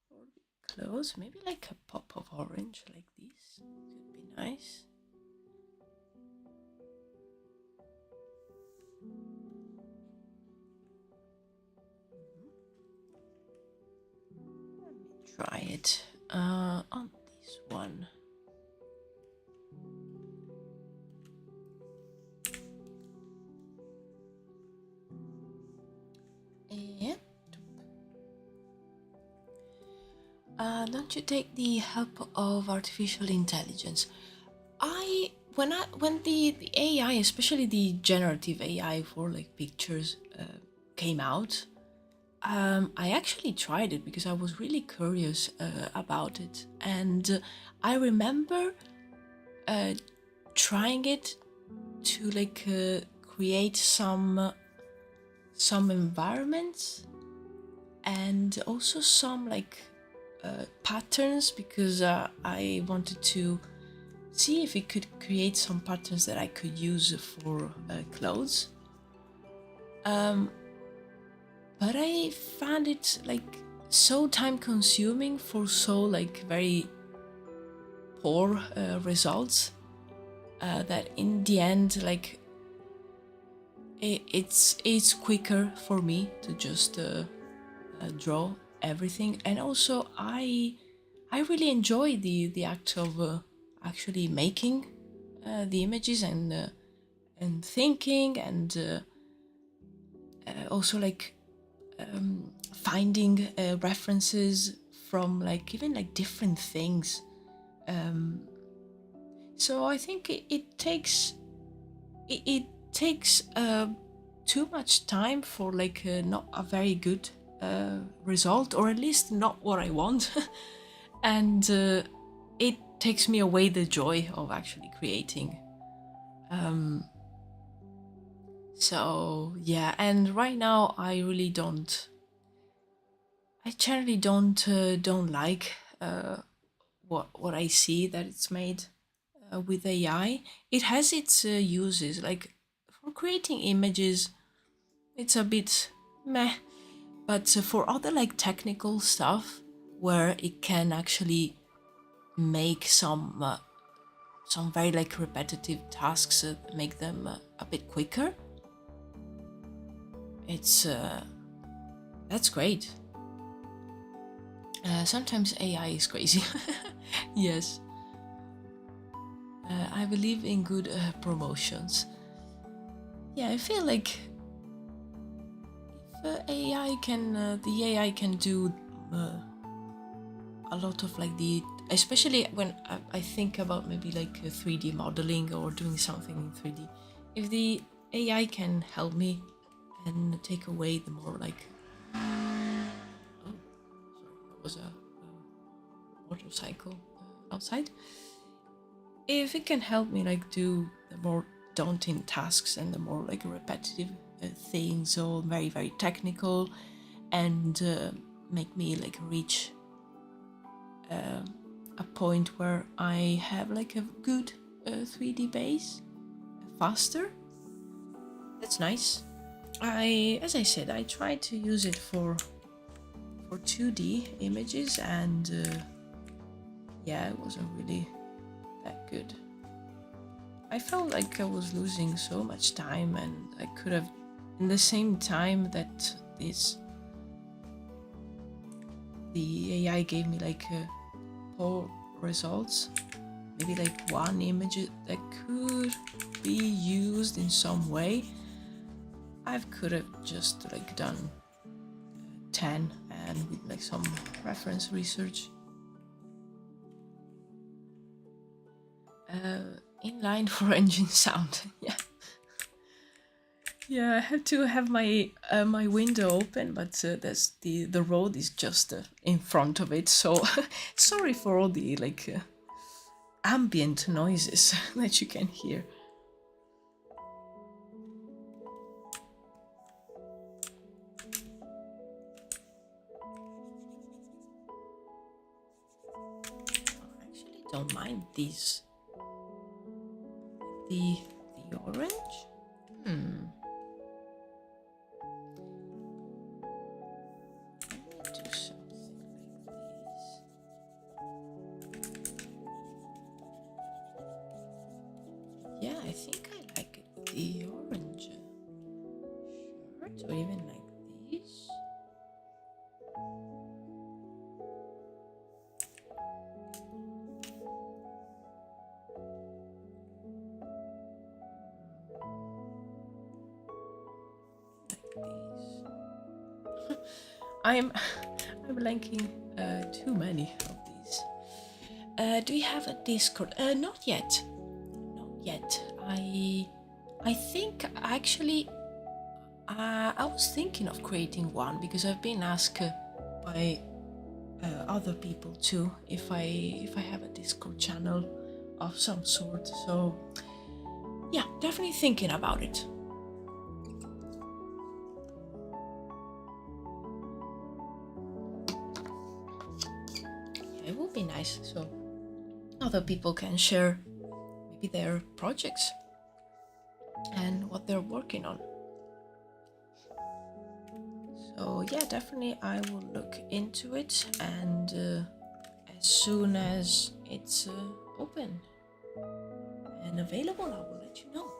the clothes. Maybe like a pop of orange like this could be nice. Let me try it on this one. Yep. Don't you take the help of artificial intelligence? When the AI, especially the generative AI for like pictures, came out, I actually tried it because I was really curious about it, and I remember trying it to like create some environments and also some like patterns, because I wanted to see if it could create some patterns that I could use for clothes. But I found it like so time consuming for so like very poor results that in the end, like it's quicker for me to just draw everything. And also I really enjoy the act of actually making the images and thinking, and also like finding references from like even like different things. So I think it takes too much time for like not a very good result, or at least not what I want. And it takes me away the joy of actually creating. So yeah, and right now I really don't. I generally don't like what I see that it's made with AI. It has its uses, like for creating images, it's a bit meh. But for other like technical stuff, where it can actually make some very like repetitive tasks, make them a bit quicker, it's that's great. Sometimes AI is crazy. Yes. I believe in good promotions. Yeah, I feel like if the AI can do a lot of like the, especially when I think about maybe like 3D modeling or doing something in 3D. If the AI can help me and take away the more like, oh, sorry, that was a motorcycle outside. If it can help me like do the more daunting tasks and the more like repetitive things, or very very technical, and make me like reach a point where I have like a good 3D base faster, that's nice. As I said, I tried to use it for 2D images, and yeah, it wasn't really that good. I felt like I was losing so much time, and I could have, in the same time that the AI gave me like poor results, maybe like one image that could be used in some way, I could have just like done 10 and with like some reference research. Inline for engine sound. Yeah. Yeah, I have to have my my window open, but that's the road is just in front of it. So sorry for all the like ambient noises that you can hear. I actually don't mind these. The orange. Let me do something like this. Yeah, I think I like it. The orange shirt, or even like this. I'm blanking too many of these. Do you have a Discord? Not yet. Not yet. I think actually I was thinking of creating one, because I've been asked by other people too if I have a Discord channel of some sort. So yeah, definitely thinking about it. It would be nice, so other people can share maybe their projects and what they're working on. So yeah, definitely I will look into it, and as soon as it's open and available, I will let you know.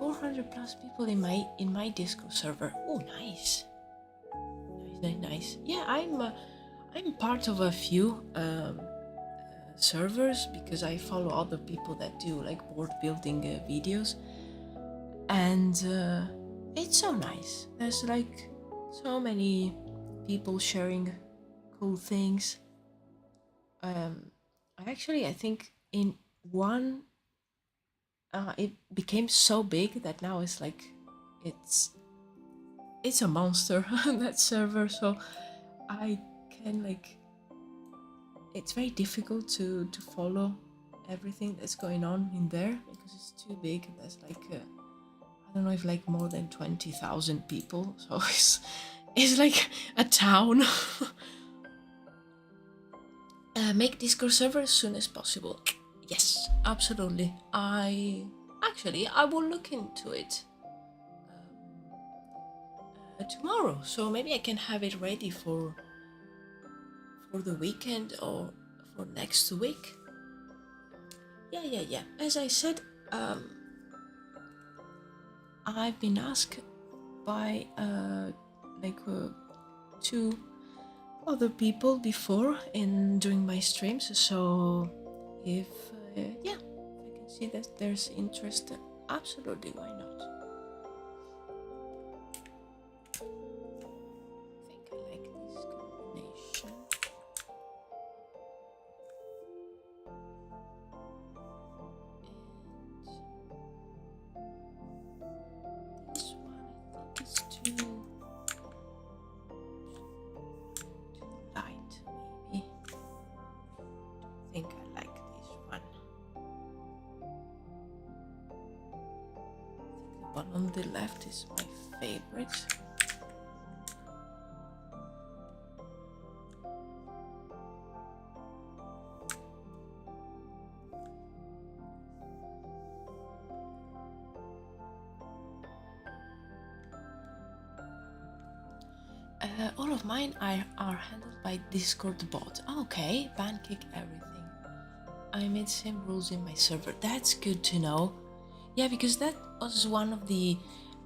400 plus people in my Discord server. Oh, nice. Nice. Yeah, I'm part of a few servers, because I follow other people that do like board building videos, and it's so nice. There's like so many people sharing cool things. I think in one it became so big that now it's like it's it's a monster that server. So I can like it's very difficult to follow everything that's going on in there because it's too big. There's like I don't know if like more than 20,000 people, so it's like a town. Make Discord server as soon as possible. Yes, absolutely. I will look into it tomorrow, so maybe I can have it ready for the weekend or for next week. Yeah. As I said, I've been asked by like two other people before in during my streams. So if yeah, I can see that there's interest. Absolutely, why not? I think I like this combination. And this one, I think is too light, maybe. I think I like this one. I think the one on the left is my favorite. All of mine are handled by Discord bot. Okay, pancake everything. I made same rules in my server. That's good to know. Yeah, because that was one of the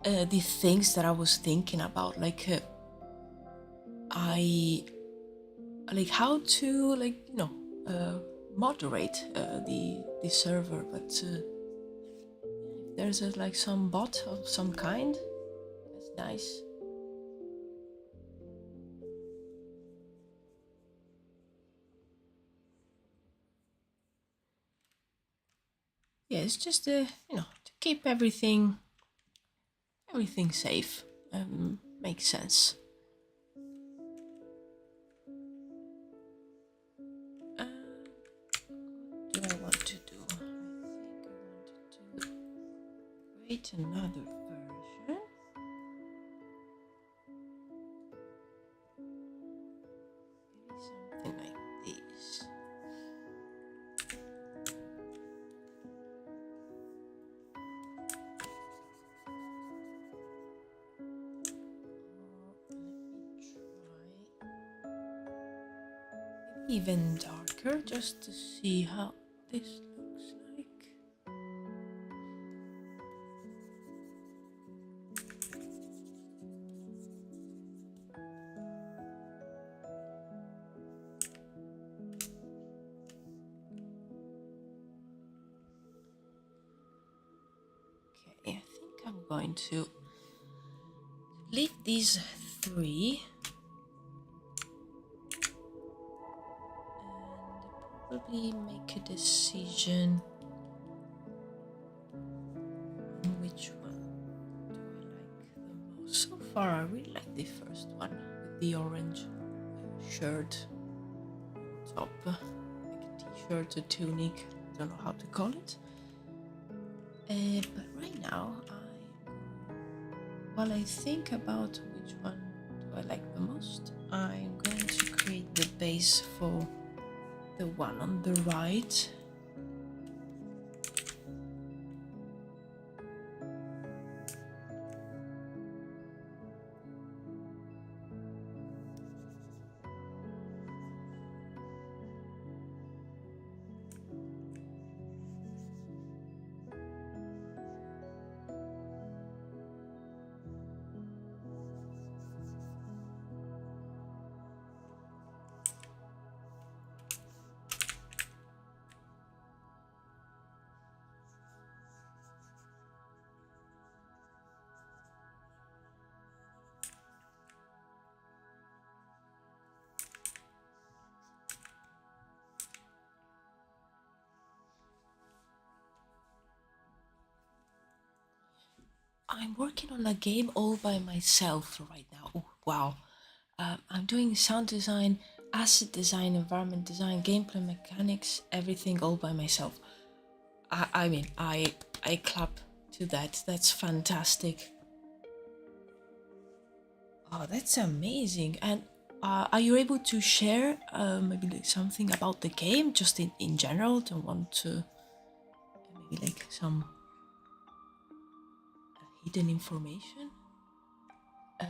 things that I was thinking about. Like, I like how to moderate the server, but if there's like some bot of some kind, that's nice. Yeah, it's just to keep everything safe. Makes sense. What do I want to do? I think I wanted to create another version. Maybe something like this. Even darker, just to see how this looks like. Okay, I think I'm going to leave these three and probably make a decision on which one do I like the most. So far, I really like the first one with the orange shirt on top, like a t-shirt, a tunic. I don't know how to call it. But right now, while I think about which one do I like the most, I'm going to create the base for the one on the right. I'm working on a game all by myself right now. Oh, wow. I'm doing sound design, asset design, environment design, gameplay mechanics, everything all by myself. I mean, I clap to that. That's fantastic. Oh, that's amazing. And are you able to share maybe like something about the game, just in general? Don't want to maybe like some hidden information?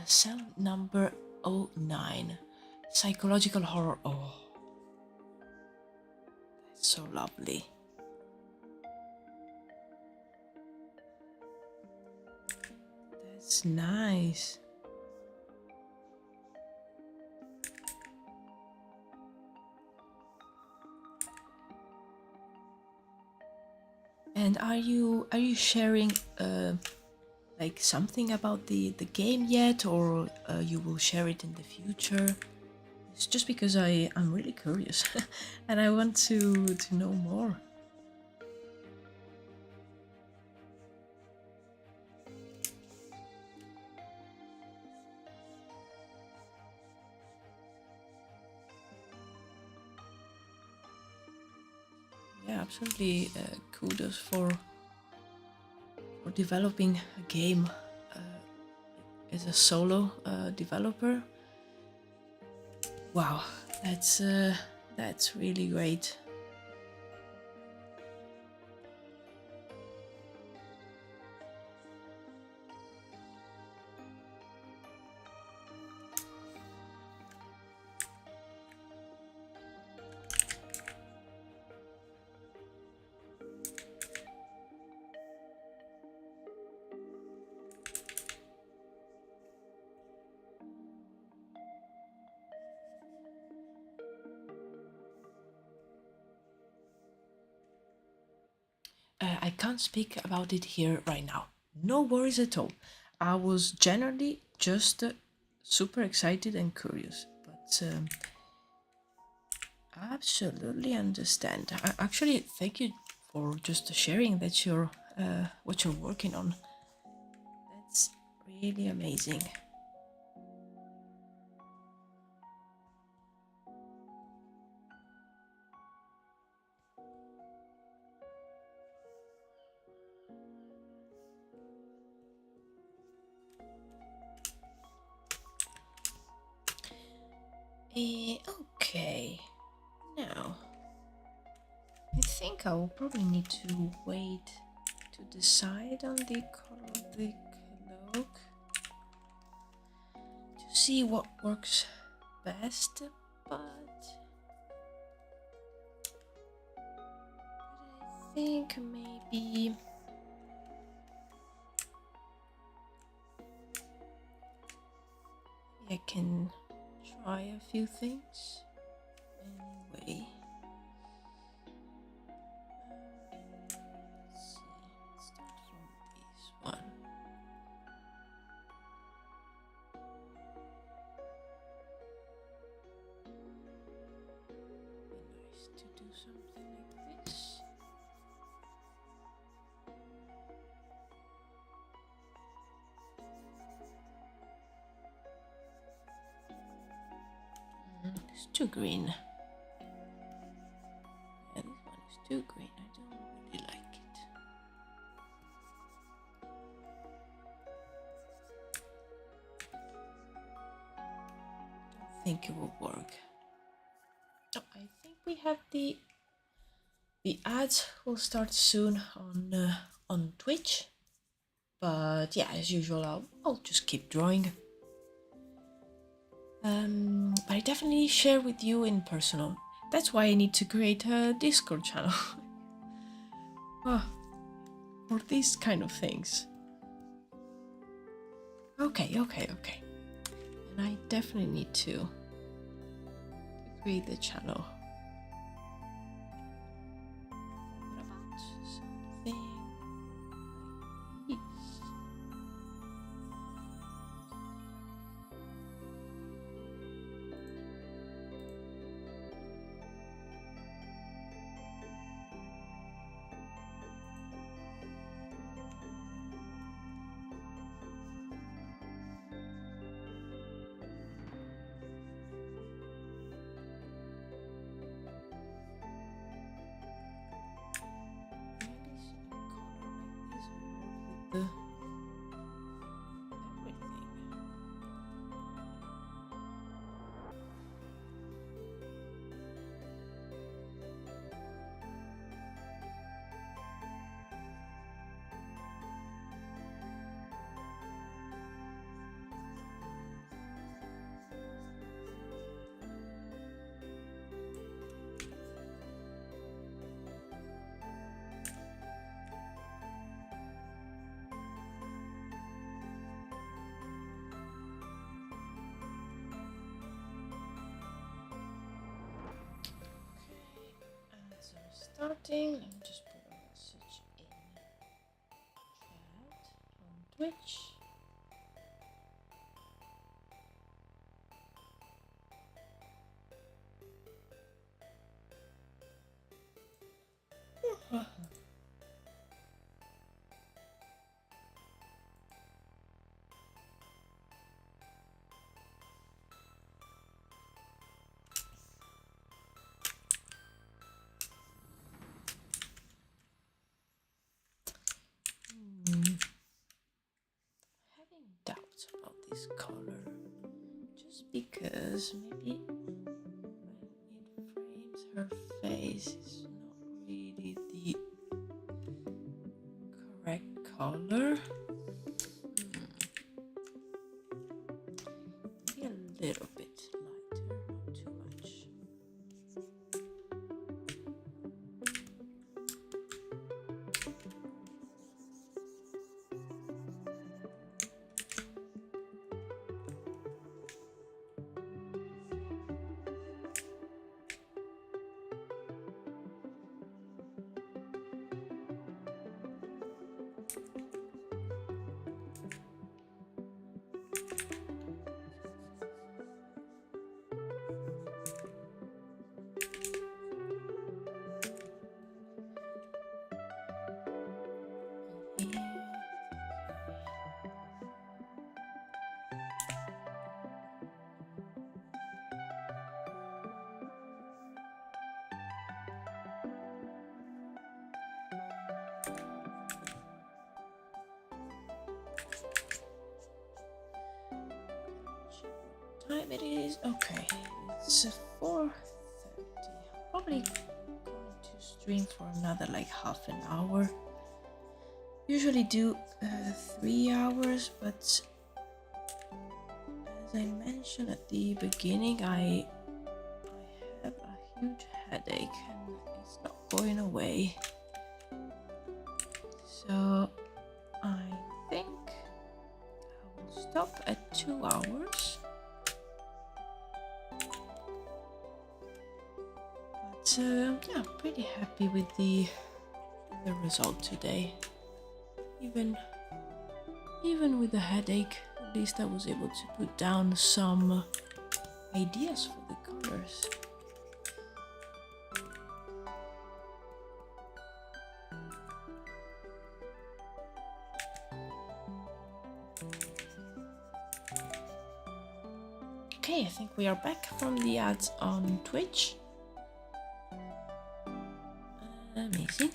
Cell number 09. Psychological horror. Oh, that's so lovely. That's nice. And are you sharing like something about the game yet, or you will share it in the future? It's just because I'm really curious and I want to know more. Yeah, absolutely. Kudos for developing a game as a solo developer. Wow, that's really great. I can't speak about it here right now. No worries at all. I was generally just super excited and curious, but I absolutely understand. Actually, thank you for just sharing that you're what you're working on. That's really amazing. Okay, now I think I will probably need to wait to decide on the color of the cloak to see what works best, but I think maybe I can try a few things anyway. Let's see. Let's start from this one. Be nice to do something like this. It's too green. Yeah, this one is too green. I don't really like it. Don't think it will work. Oh, I think we have the ads will start soon on Twitch. But yeah, as usual, I'll just keep drawing. But I definitely share with you in personal. That's why I need to create a Discord channel. For these kind of things. Okay. And I definitely need to create the channel. What about something like this? starting. Let me just put a message in chat on Twitch. Having doubts about this color, just because maybe when it frames her face, it's not really the correct color. Maybe a little bit lighter, not too much. Time it is. Okay, it's 4:30. Probably going to stream for another like half an hour. Usually do 3 hours, but as I mentioned at the beginning, I have a huge headache and it's not going away. So I think I will stop at 2 hours. But yeah, pretty happy with the result today. Even with the headache, at least I was able to put down some ideas for the colors. Okay, I think we are back from the ads on Twitch. Amazing.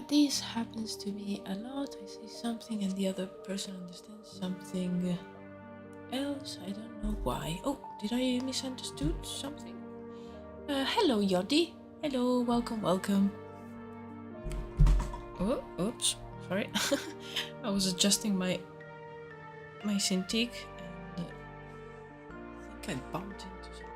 This happens to be a lot. I say something and the other person understands something else. I don't know why. Oh, did I misunderstood something? Hello, Yodi. Hello, welcome, welcome. Oh, oops, sorry. I was adjusting my Cintiq and I think I bumped into something.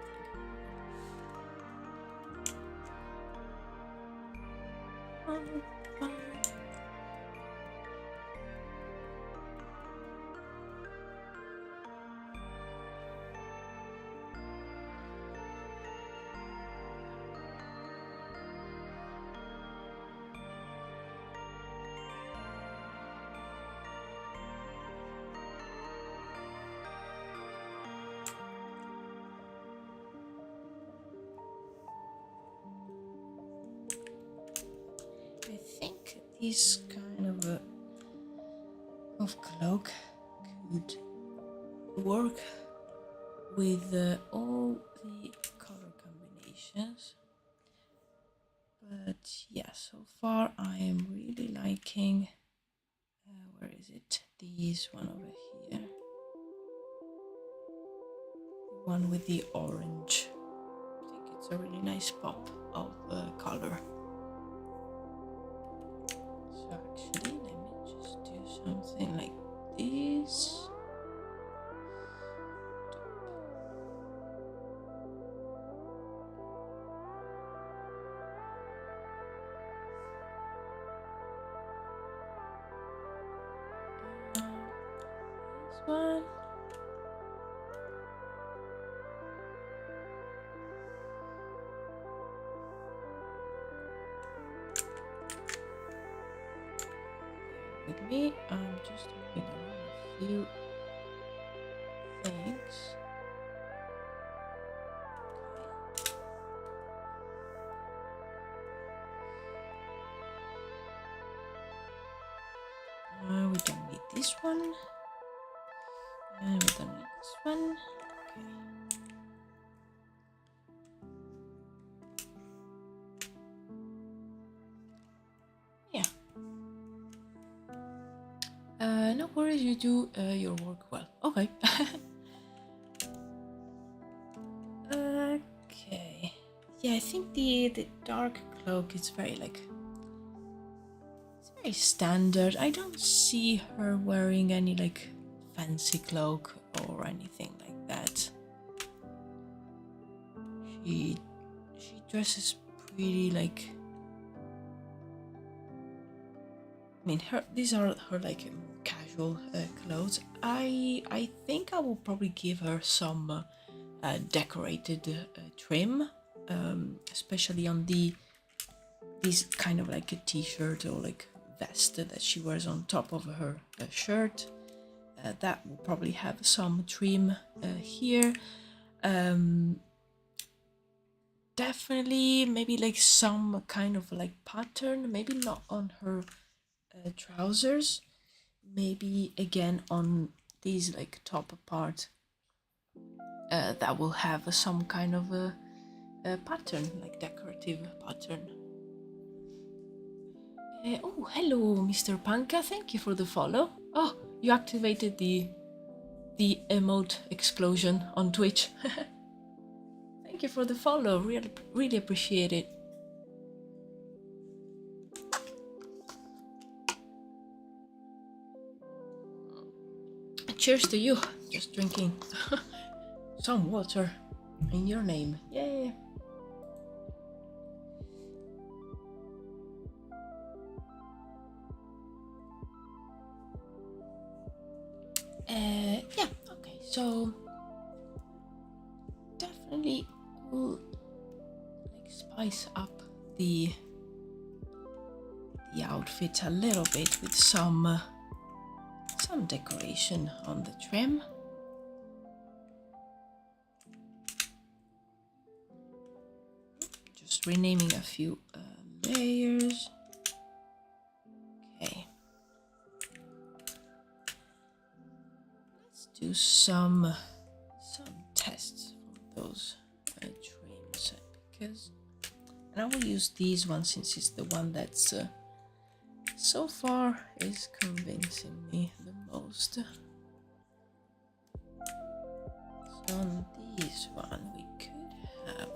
I think these kind of of cloak could work with all the color combinations. But yeah, so far I am really liking, where is it? This one over here. The one with the orange. I think it's a really nice pop of color. So actually, let me just do something like this. This one. With me, I'm just moving around a few things. We don't need this one. And we don't need this one. Okay. Yeah. No worries, you do your work well. Okay. Okay. Yeah, I think the dark cloak is very like, it's very standard. I don't see her wearing any like fancy cloak or anything like that. She dresses pretty like, I mean, these are her like more casual clothes. I think I will probably give her some decorated trim, especially on these kind of like a t-shirt or like vest that she wears on top of her shirt. That will probably have some trim here. Definitely maybe like some kind of like pattern, maybe not on her trousers, maybe again on these like top part that will have some kind of a pattern, like decorative pattern. Oh, hello, Mr. Panka. Thank you for the follow. Oh, you activated the emote explosion on Twitch. Thank you for the follow. Really appreciate it. Cheers to you. Just drinking some water in your name. Yay. Yeah, okay, so definitely we'll like spice up the outfit a little bit with some decoration on the trim. Just renaming a few layers. Okay. Let's do some tests for those trims, because, and I will use these ones since it's the one that's so far is convincing me the most. So on this one we could have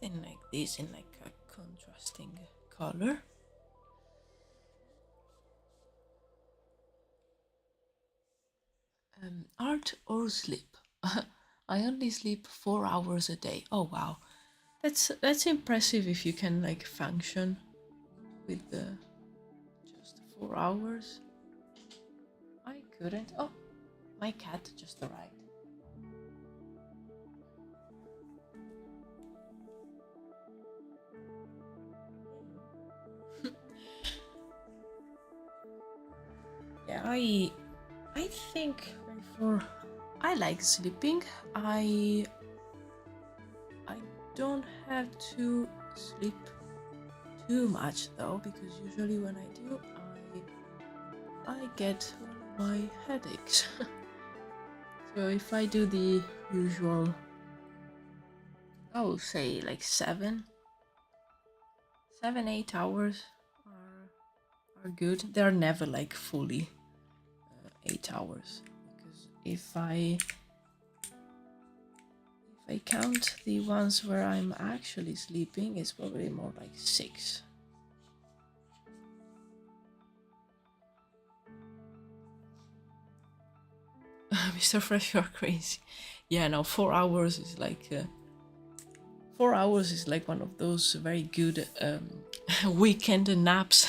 something like this in like a contrasting color. Art or sleep? I only sleep 4 hours a day. Oh wow, that's impressive if you can like function with just 4 hours. I couldn't. Oh, my cat just arrived. Yeah, I think for I like sleeping. I don't have to sleep too much though, because usually when I do, I get one of my headaches. So if I do the usual, I will say like 8 hours are good. They're never like fully 8 hours, because if I count the ones where I'm actually sleeping, it's probably more like 6. Mr. Fresh, you're crazy. Yeah, no, 4 hours is like 4 hours is like one of those very good weekend naps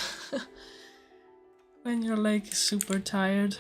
when you're like super tired.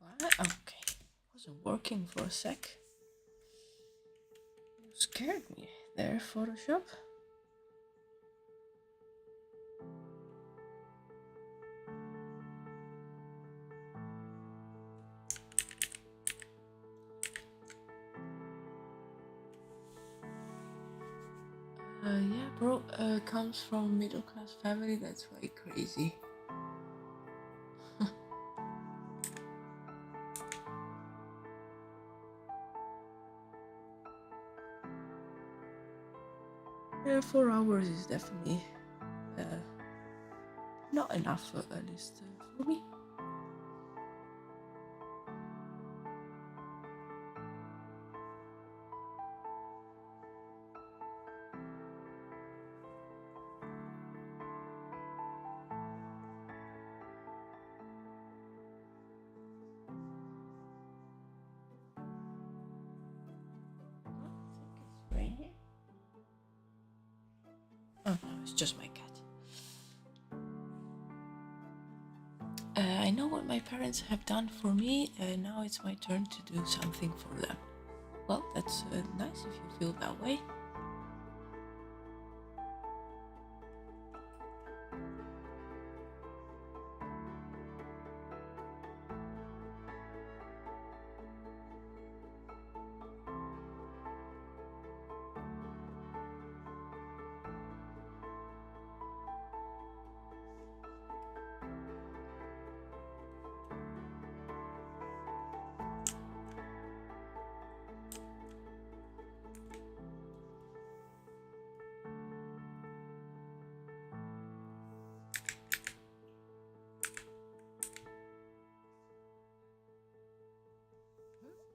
What? Okay, wasn't working for a sec. You scared me there, Photoshop. Yeah, bro, comes from middle class family. That's why crazy. Yeah, 4 hours is definitely not enough, at least for me. I think it's raining. Oh no, it's just my cat. I know what my parents have done for me, and now it's my turn to do something for them. Well, that's nice if you feel that way.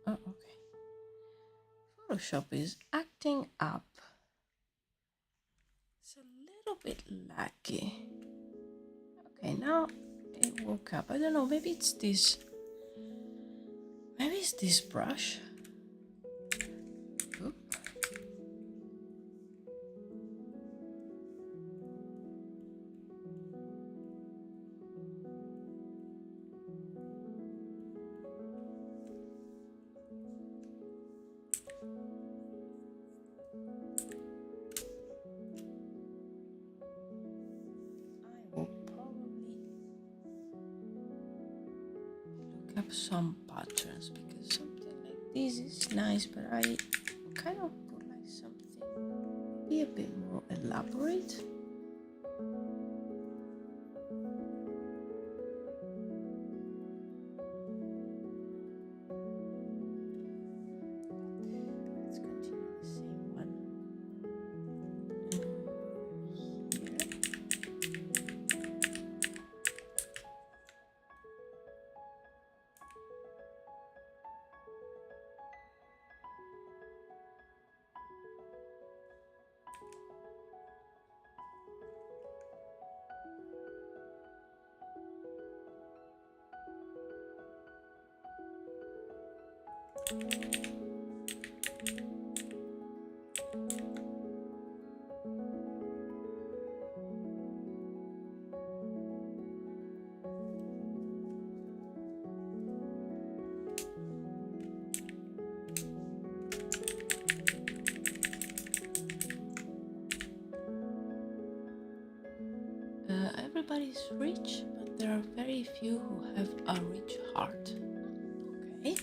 Oh, okay. Photoshop is acting up. It's a little bit laggy. Okay, now it woke up. I don't know, maybe it's this. Maybe it's this brush. Oop. I will probably look up some patterns, because something like this is nice, but I kind of would like something be a bit more elaborate. Let's continue the same one. Everybody's rich, but there are very few who have a rich heart. Okay.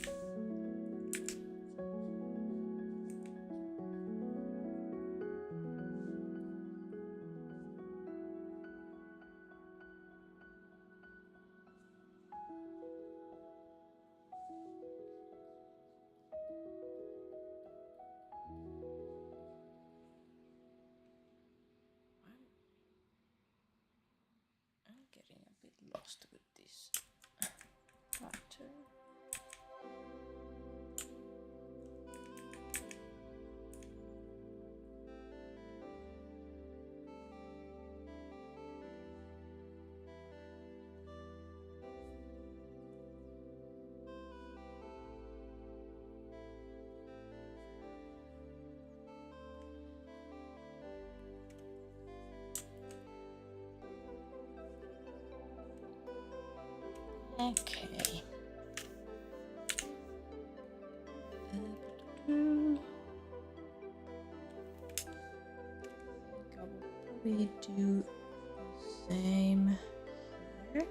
I'm getting a bit lost with this pattern. Okay. I will probably do the same here.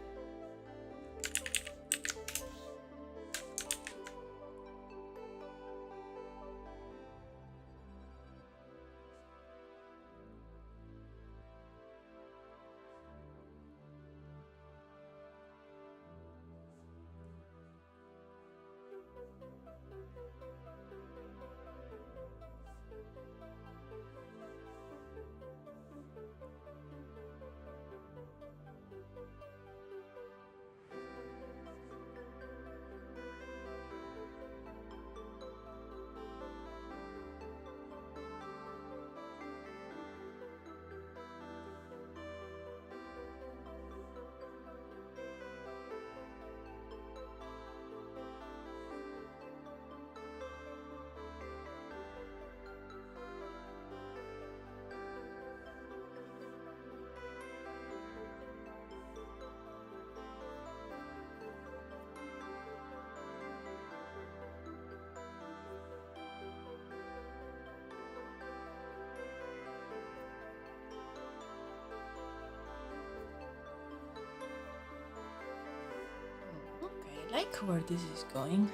Okay, I like where this is going.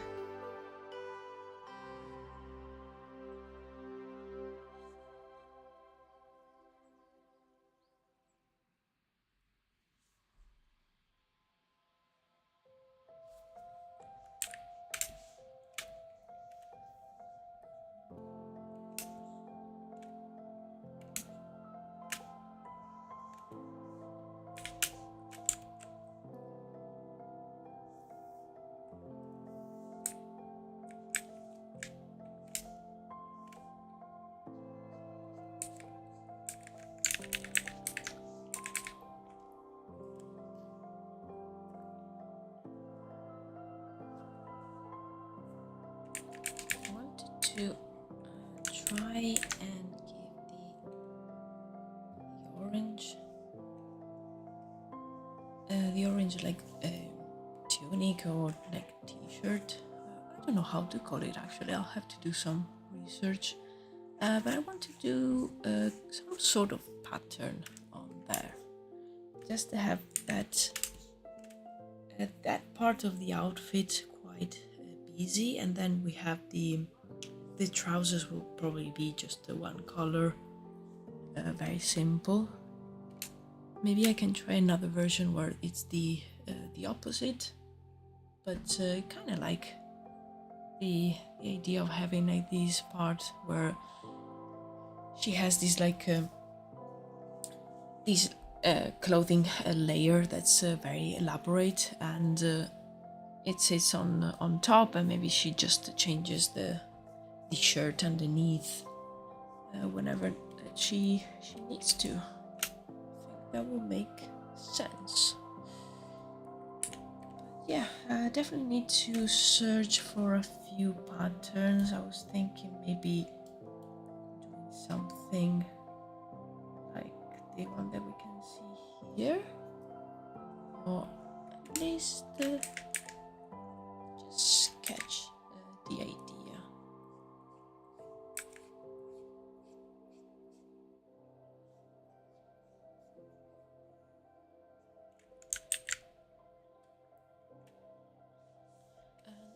I wanted to try and give the orange like tunic or like t-shirt. I don't know how to call it actually. I'll have to do some research. But I want to do some sort of pattern on there, just to have that part of the outfit quite busy, and then we have the trousers will probably be just the one color, very simple. Maybe I can try another version where it's the opposite, but kind of like the idea of having like these parts where she has this like this clothing layer that's very elaborate, and it sits on top, and maybe she just changes the shirt underneath whenever she needs to. I think that will make sense. Yeah, I definitely need to search for a few patterns. I was thinking maybe doing something like the one that we can see here, or at least just sketch the idea.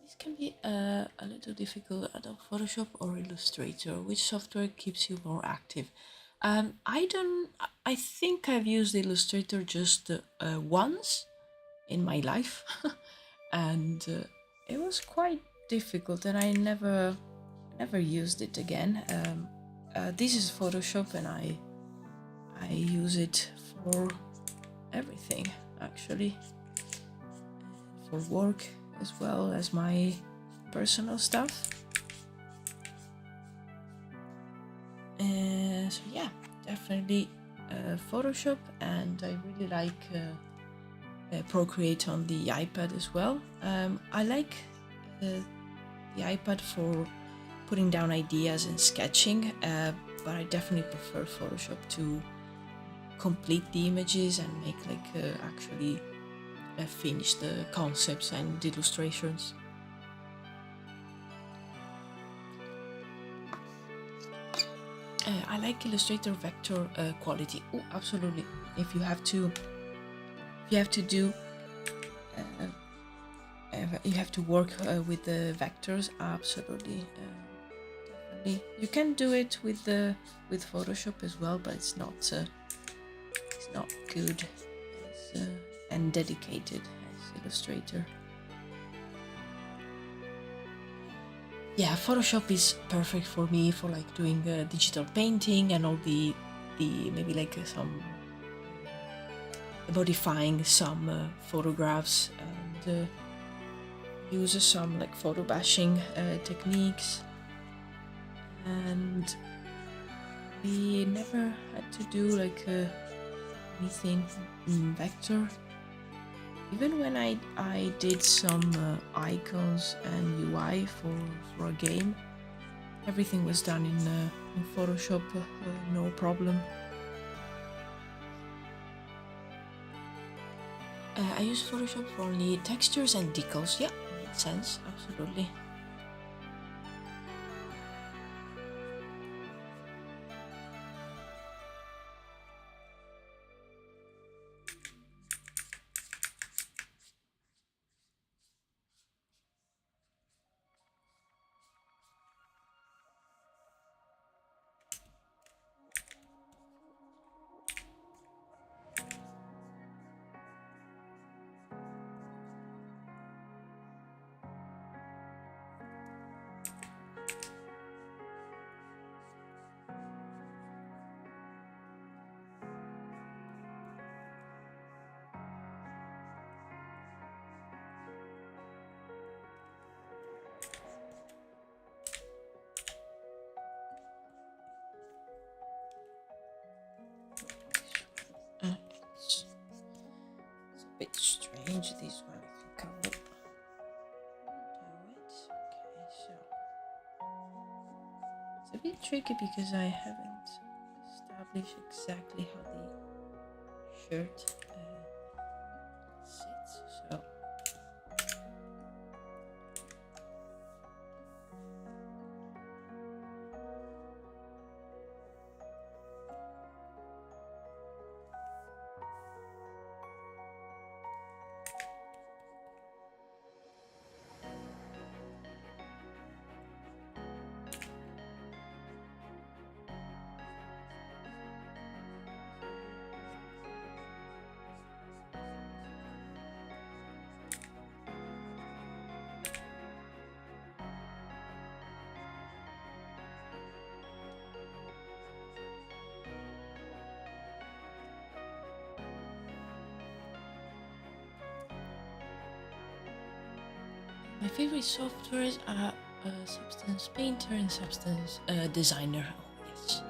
This can be a little difficult at Photoshop or Illustrator. Which software keeps you more active? I don't. I think I've used Illustrator just once in my life, and it was quite difficult, and I never used it again. This is Photoshop, and I use it for everything actually, for work as well as my personal stuff. So yeah, definitely Photoshop, and I really like Procreate on the iPad as well. I like the iPad for putting down ideas and sketching, but I definitely prefer Photoshop to complete the images and make actually finish the concepts and the illustrations. I like Illustrator vector quality. Oh, absolutely. If you have to do, you have to work with the vectors. Absolutely, definitely. You can do it with Photoshop as well, but it's not good as, and dedicated as Illustrator. Yeah, Photoshop is perfect for me for like doing digital painting and all the maybe like some modifying some photographs and use some like photo bashing techniques. And we never had to do like anything in vector. Even when I did some icons and UI for a game, everything was done in Photoshop, no problem. I use Photoshop for only textures and decals. Yeah, makes sense, absolutely. It's a bit strange, this one. I think I will do it. Okay, so it's a bit tricky because I haven't established exactly how the shirt sits. So my favorite softwares are Substance Painter and Substance Designer. Oh, yes,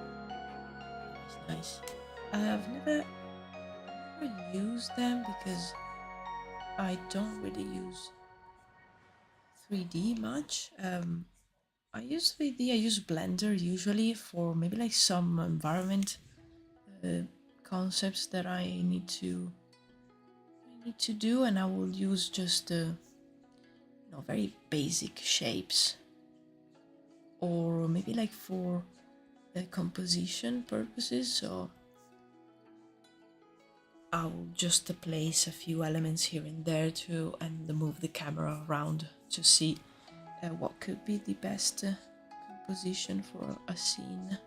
that's nice. I've never used them because I don't really use 3D much. I use 3D, I use Blender usually for maybe like some environment concepts that I need to do, and I will use just very basic shapes, or maybe like for composition purposes. So I will just place a few elements here and there and move the camera around to see what could be the best composition for a scene.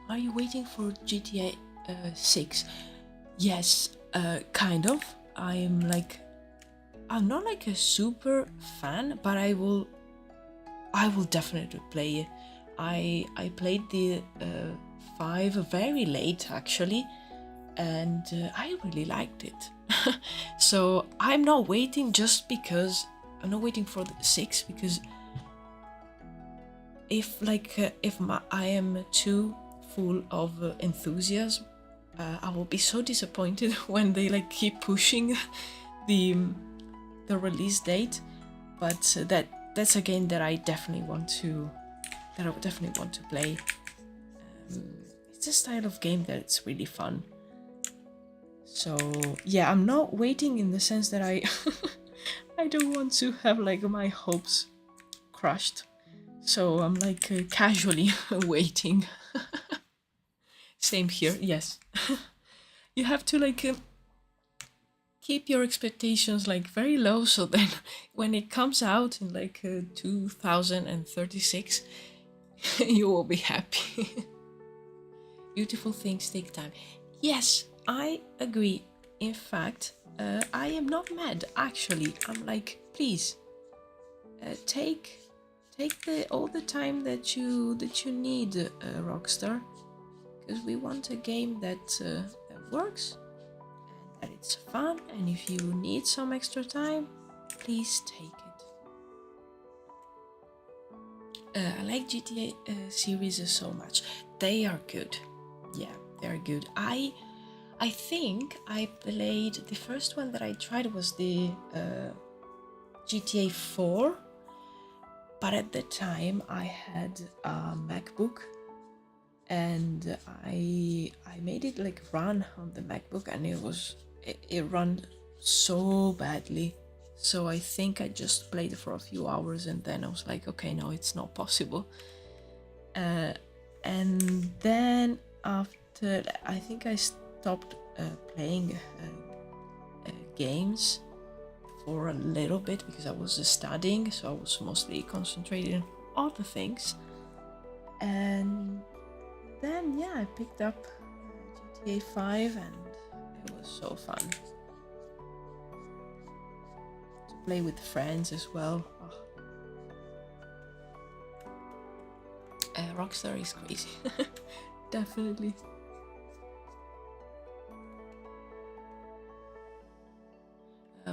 Are you waiting for GTA 6? Yes, kind of. I'm not like a super fan, but I will definitely play it. I played the 5 very late actually, and I really liked it. So I'm not waiting for the 6, because if I am too full of enthusiasm, I will be so disappointed when they keep pushing the release date. But that's a game that I definitely want to play. It's a style of game that's really fun. So yeah, I'm not waiting in the sense that I I don't want to have my hopes crushed. So I'm casually waiting. Same here, yes. You have to keep your expectations very low, so then when it comes out in 2036, you will be happy. Beautiful things take time. Yes, I agree. In fact, I am not mad actually. I'm please, take all the time that you need, Rockstar, because we want a game that works and that it's fun. And if you need some extra time, please take it. I like GTA series so much. They are good. Yeah, they are good. I think I played the first one that I tried was the GTA 4. But at the time I had a MacBook, and I made it run on the MacBook, and it ran so badly. So I think I just played it for a few hours, and then I was like, okay, no, it's not possible. And then after, I think I stopped playing games for a little bit because I was studying, so I was mostly concentrating on other things. And then yeah, I picked up GTA 5, and it was so fun to play with friends as well. Rockstar is crazy. Definitely.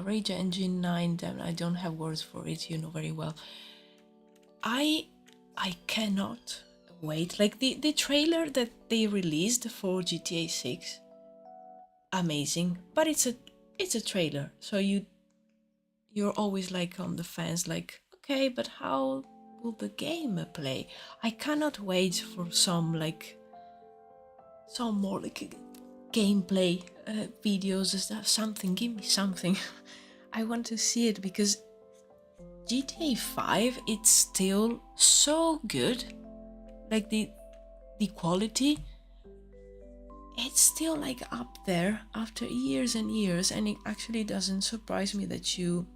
Rage Engine 9, damn, I don't have words for it, you know very well. I cannot wait. The trailer that they released for GTA 6, amazing, but it's a trailer, so you're always on the fence, okay, but how will the game play? I cannot wait for some more gameplay videos and stuff. Something, give me something. I want to see it, because GTA 5, it's still so good. The quality, it's it's still like up there after years and years, and it actually doesn't surprise me that you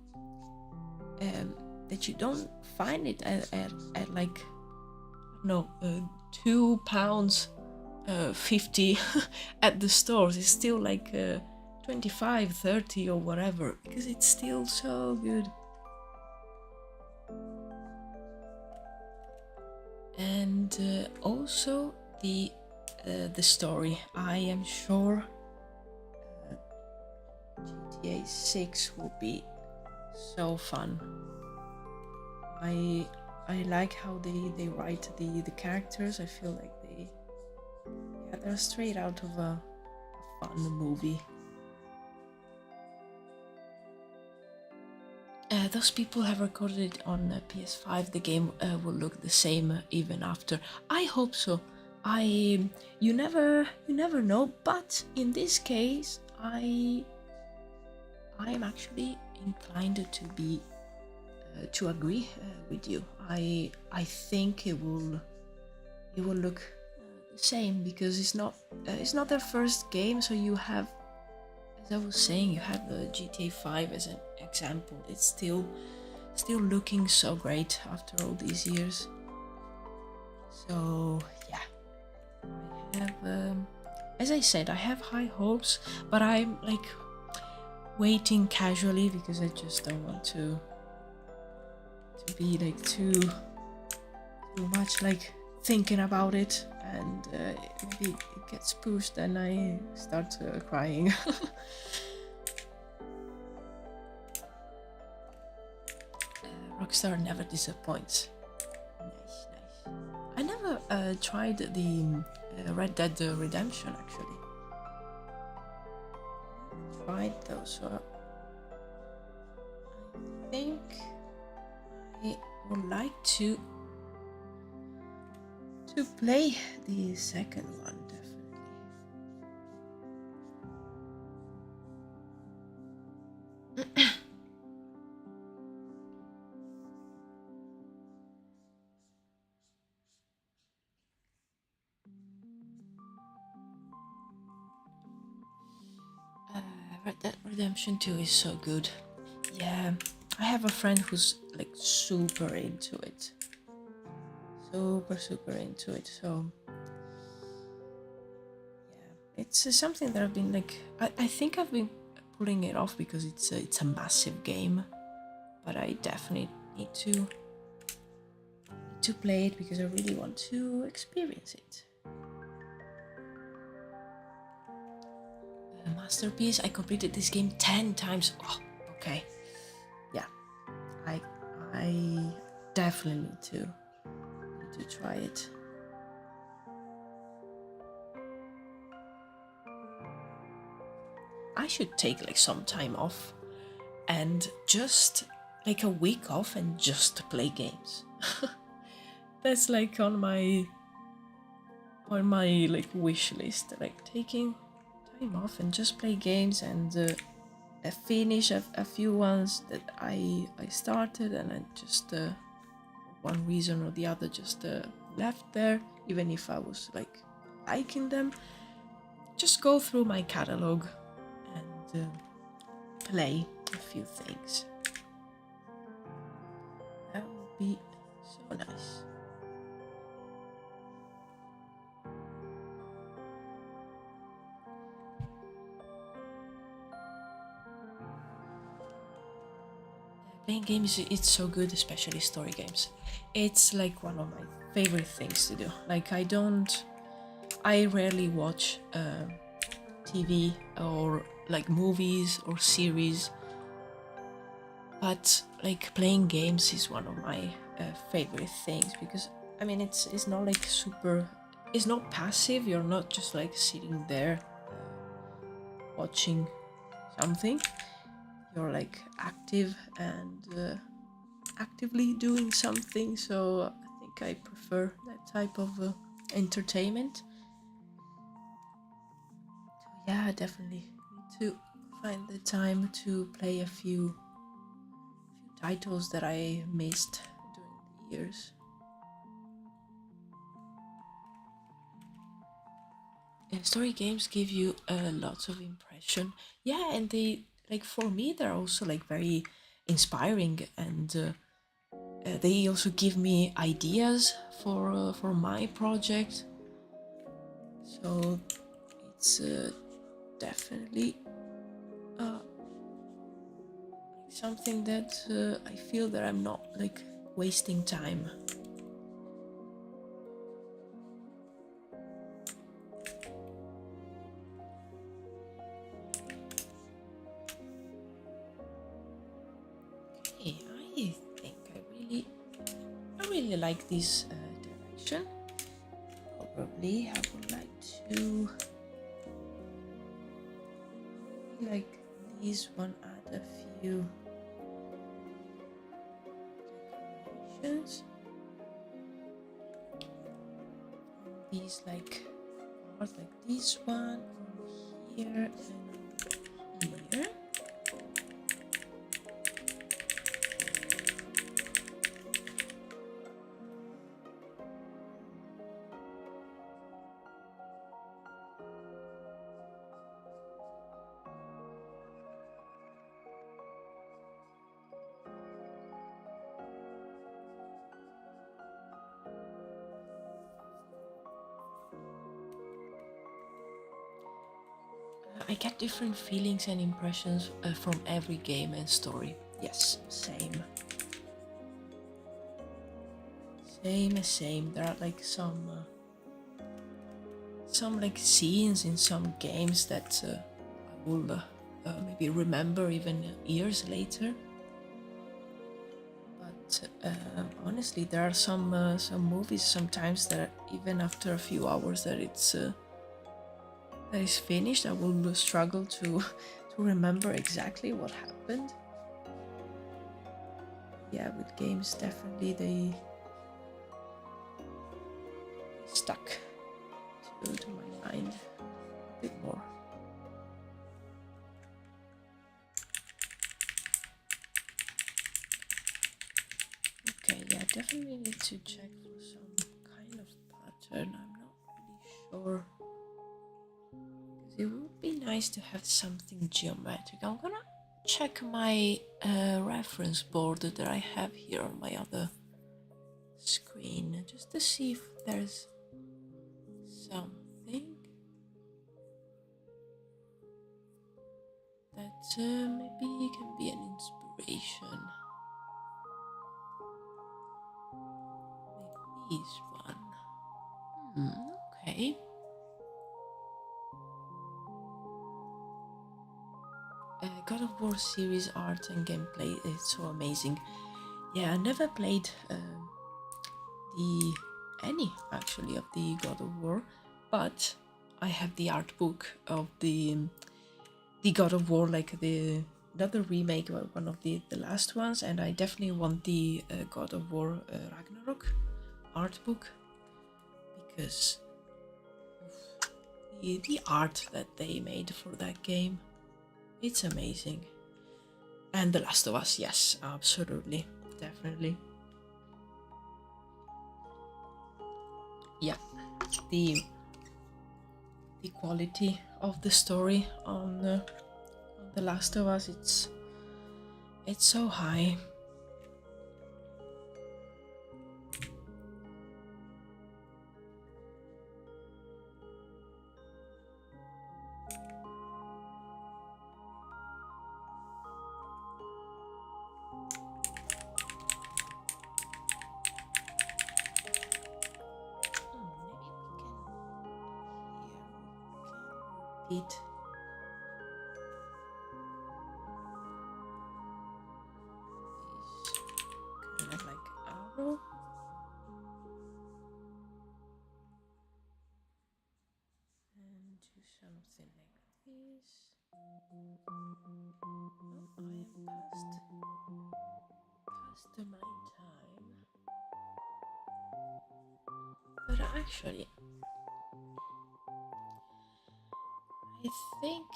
don't find it at like no £2 50 at the stores. It's still like 25, 30 or whatever, because it's still so good. And also the story. I am sure GTA 6 will be so fun. I like how they write the characters. I feel like they're straight out of a fun movie. Those people have recorded it on PS5. The game will look the same even after. I hope so. You never know. But in this case, I am actually inclined to agree with you. I think it will look the same, because it's not their first game. So you have, as I was saying, you have the GTA 5 as an example. It's still looking so great after all these years. So yeah, I have, as I said, I have high hopes, but I'm like waiting casually, because I just don't want to be like too much like thinking about it, and maybe it gets pushed and I start crying. Rockstar never disappoints. Nice. I never tried the Red Dead Redemption actually. Tried those, so I think I would like to play the second one, definitely. Red Dead Redemption 2 is so good. Yeah, I have a friend who's like super into it. Super into it. So yeah, it's something that I've been like, I think I've been putting it off because it's a massive game, but I definitely need to play it because I really want to experience it. Masterpiece. I completed this game 10 times. Oh, okay. Yeah, I definitely need to try it. I should take like some time off and just like a week off and just play games. That's like on my like wish list, like taking time off and just play games and finish a few ones that I started and I just one reason or the other just left there, even if I was like liking them. Just go through my catalog and play a few things. That would be so nice. Playing games, it's so good, especially story games. It's like one of my favorite things to do. Like I rarely watch TV or like movies or series, but like playing games is one of my favorite things, because I mean it's not like super, it's not passive. You're not just like sitting there watching something. You're like active and actively doing something, so I think I prefer that type of entertainment. So yeah, definitely need to find the time to play a few titles that I missed during the years. story games give you lots of impression. Yeah, and they like for me they're also like very inspiring, and they also give me ideas for my project. So it's definitely something that I feel that I'm not like wasting time. Okay, I think I really like this direction. Probably I would like to like this one, add a few decorations. These like parts like this one on here and here. I get different feelings and impressions from every game and story. Yes, same. Same. There are like some like scenes in some games that I will maybe remember even years later. But honestly, there are some movies sometimes that even after a few hours that is finished, I will struggle to remember exactly what happened. Yeah, with games, definitely they stuck to my mind a bit more. Okay, yeah, definitely need to check for some kind of pattern. I'm not really sure. Because it would be nice to have something geometric. I'm gonna check my reference board that I have here on my other screen just to see if there's something that maybe can be an inspiration. Maybe this one. Okay. God of War series art and gameplay, it's so amazing. Yeah, I never played any actually of the God of War, but I have the art book of the God of War, like the another remake, one of the last ones, and I definitely want the God of War Ragnarok art book, because the art that they made for that game, it's amazing. And The Last of Us, yes, absolutely, definitely. Yeah, the quality of the story on The Last of Us, it's so high. Maybe we can kind of like arrow. And do something like this. Oh, I am past my time. But actually, I think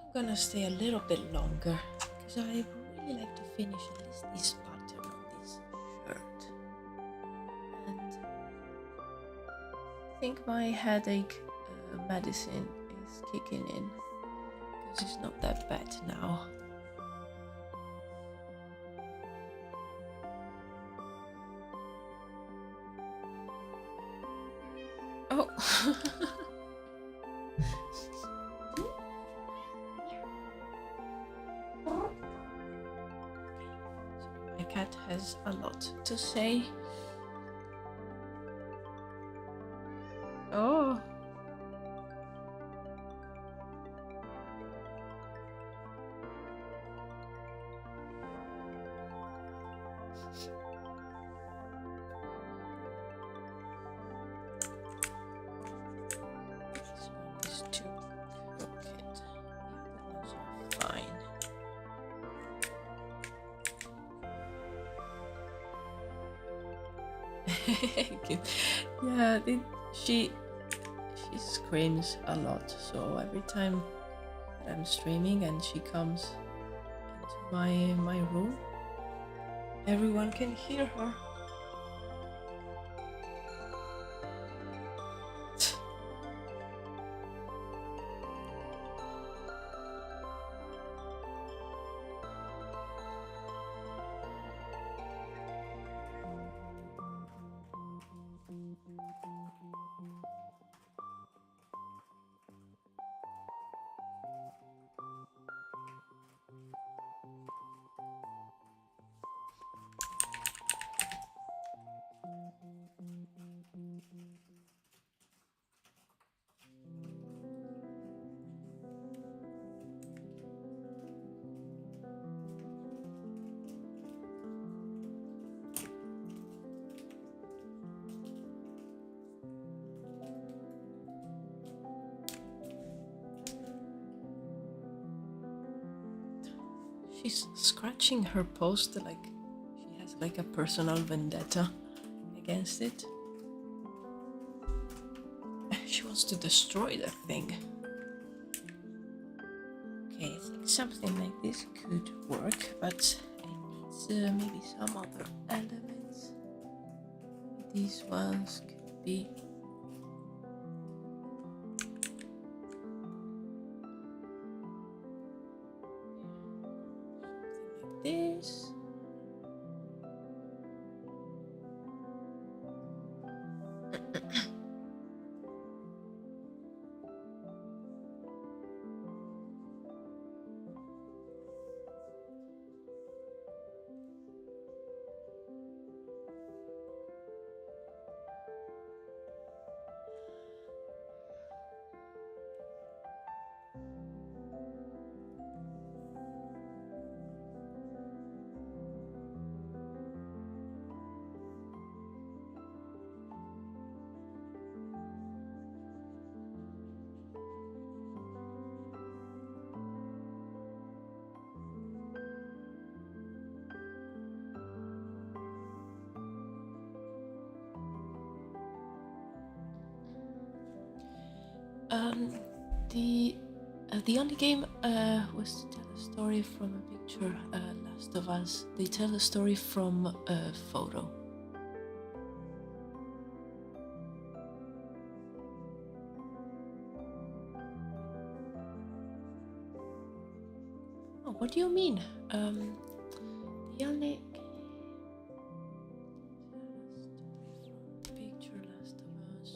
I'm gonna stay a little bit longer, because I would really like to finish at least this pattern on this shirt. And I think my headache medicine is kicking in, because it's not that bad now. Oh. My cat has a lot to say. Oh. This one is too crooked. The other ones are fine. Yeah, she screams a lot, so every time that I'm streaming and she comes into my room, everyone can hear her. She's scratching her post like she has like a personal vendetta against it. She wants to destroy that thing. Okay, I think something like this could work, but it needs maybe some other elements. These ones could be. This. The only game was to tell a story from a picture. Last of Us. They tell a story from a photo. Oh, what do you mean? The only picture Last of Us.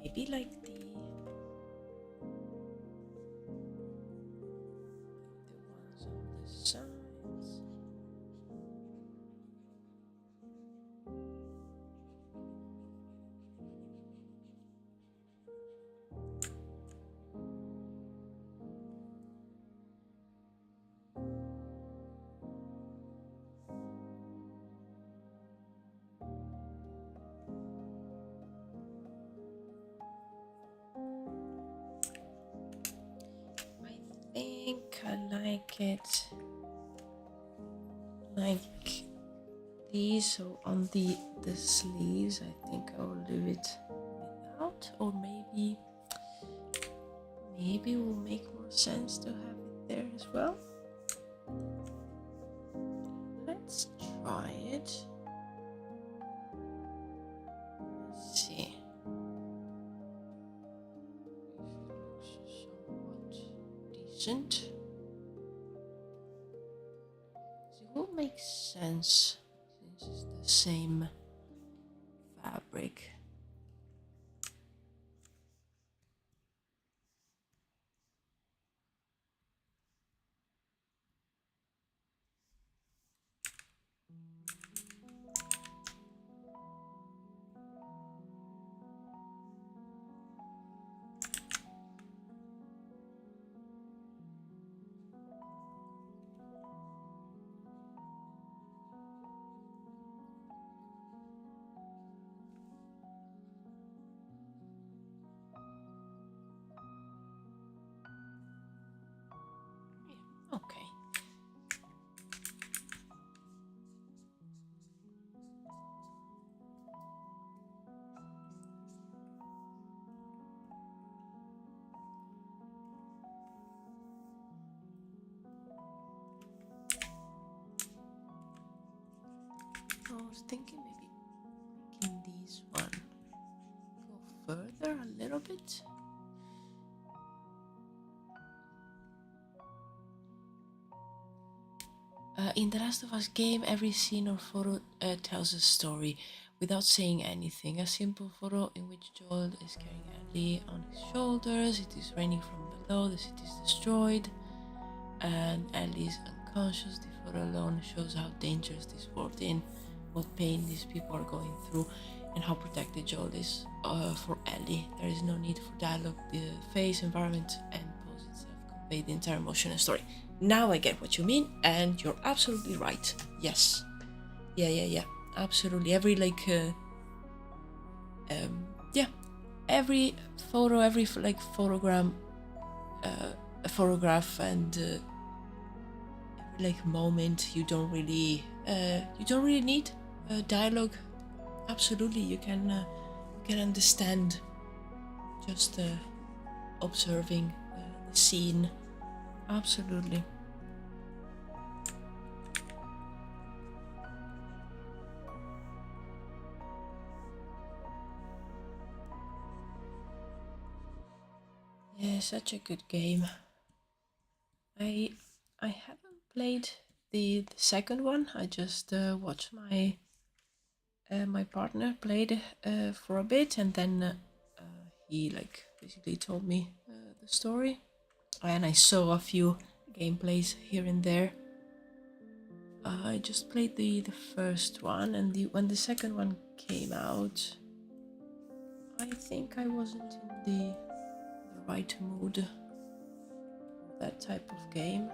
maybe like the ones on the sides. I think I like it like these. So on the sleeves, I think I will leave it without, or maybe it will make more sense to have it there as well. Let's try it. Let's see. If it looks somewhat decent. It will make sense since it's the same fabric. Okay. I was thinking maybe making these one go further a little bit. In The Last of Us game, every scene or photo tells a story without saying anything. A simple photo in which Joel is carrying Ellie on his shoulders. It is raining from below. The city is destroyed, and Ellie is unconscious. The photo alone shows how dangerous this world is, what pain these people are going through, and how protected Joel is for Ellie. There is no need for dialogue. The face, environment, and pose itself convey the entire emotion and story. Now I get what you mean, and you're absolutely right. Yes. Yeah. Absolutely. Every every photo, every photograph, and every moment, you don't really need dialogue. Absolutely, you can understand just observing the scene. Absolutely. Yeah, such a good game. I haven't played the second one. I just watched my my partner played for a bit, and then he basically told me the story, and I saw a few gameplays here and there. I just played the first one, and when the second one came out, I think I wasn't in the right mood for that type of game.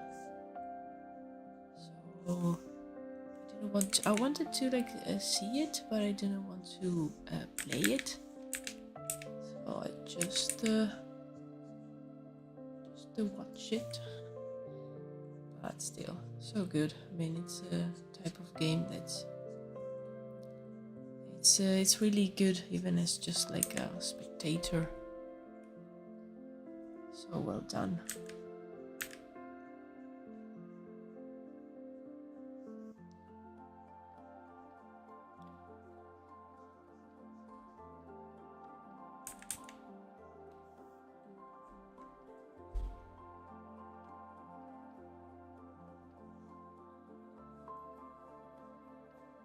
So I wanted to see it, but I didn't want to play it. So I just watch it. But still, so good. I mean, it's a type of game that's it's really good, even as just like a spectator. So well done.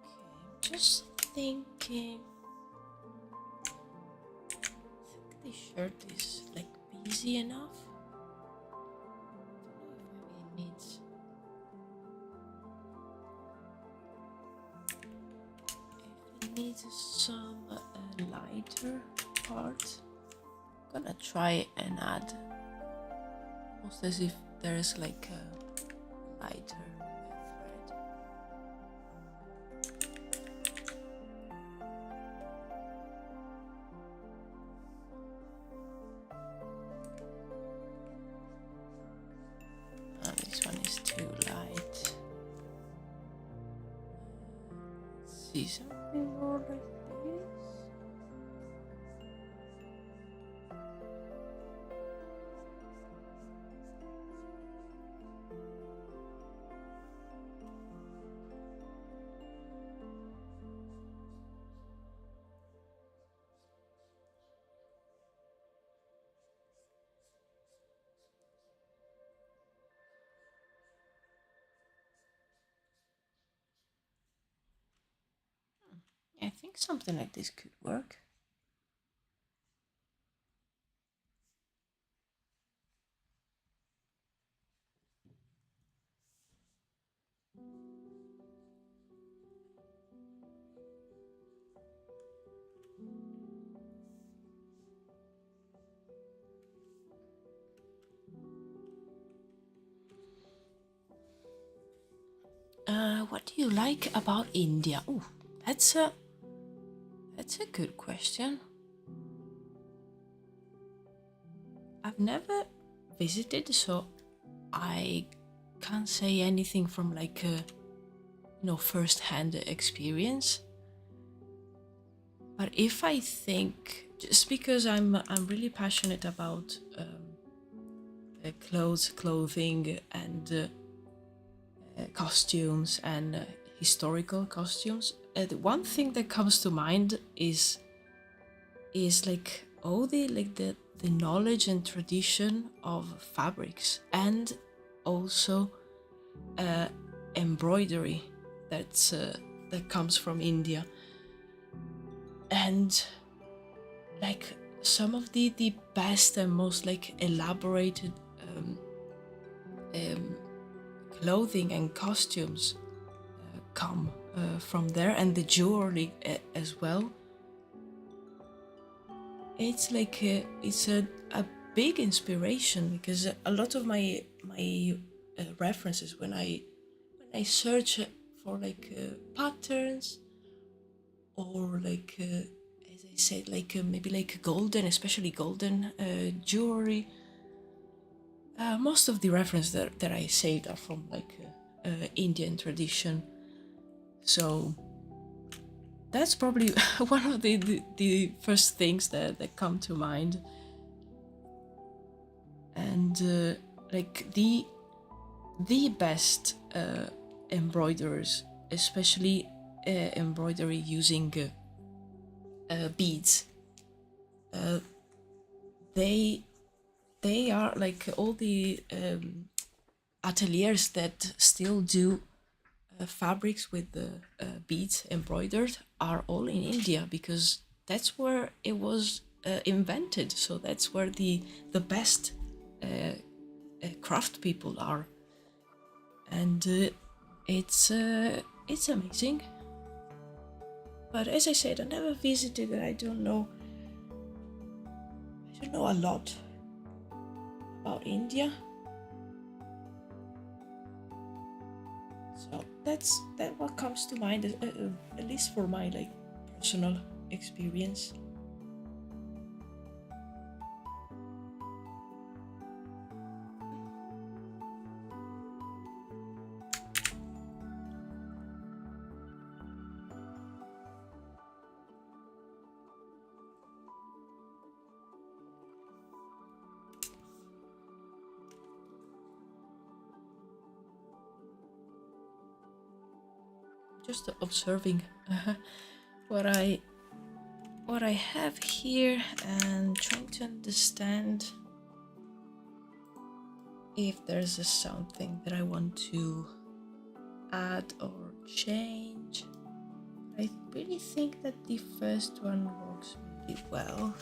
Okay, I'm just thinking. the shirt is like busy enough. Maybe it needs. If it needs some lighter part, I'm gonna try and add. Almost as if there is like a lighter thread. This one is too light. Let's see something more like this. I think something like this could work. What do you like about India? Oh, that's a good question. I've never visited, so I can't say anything from like a first-hand experience. But if I think, just because I'm really passionate about clothing and costumes and historical costumes, the one thing that comes to mind is like all the knowledge and tradition of fabrics, and also embroidery that comes from India, and like some of the best and most like elaborated clothing and costumes come from there, and the jewelry as well. It's like it's a big inspiration, because a lot of my references when I search for like patterns, or like as I said, like maybe like golden, especially golden jewelry. Most of the references that I saved are from like Indian tradition. So that's probably one of the first things that come to mind. And like the best embroiderers, especially embroidery using beads, they are like all the ateliers that still do fabrics with the beads embroidered are all in India, because that's where it was invented. So that's where the best craft people are, and it's amazing. But as I said, I never visited, and I don't know a lot about India. So that's what comes to mind, at least for my like personal experience. Just observing what I have here, and trying to understand if there's something that I want to add or change. I really think that the first one works really well.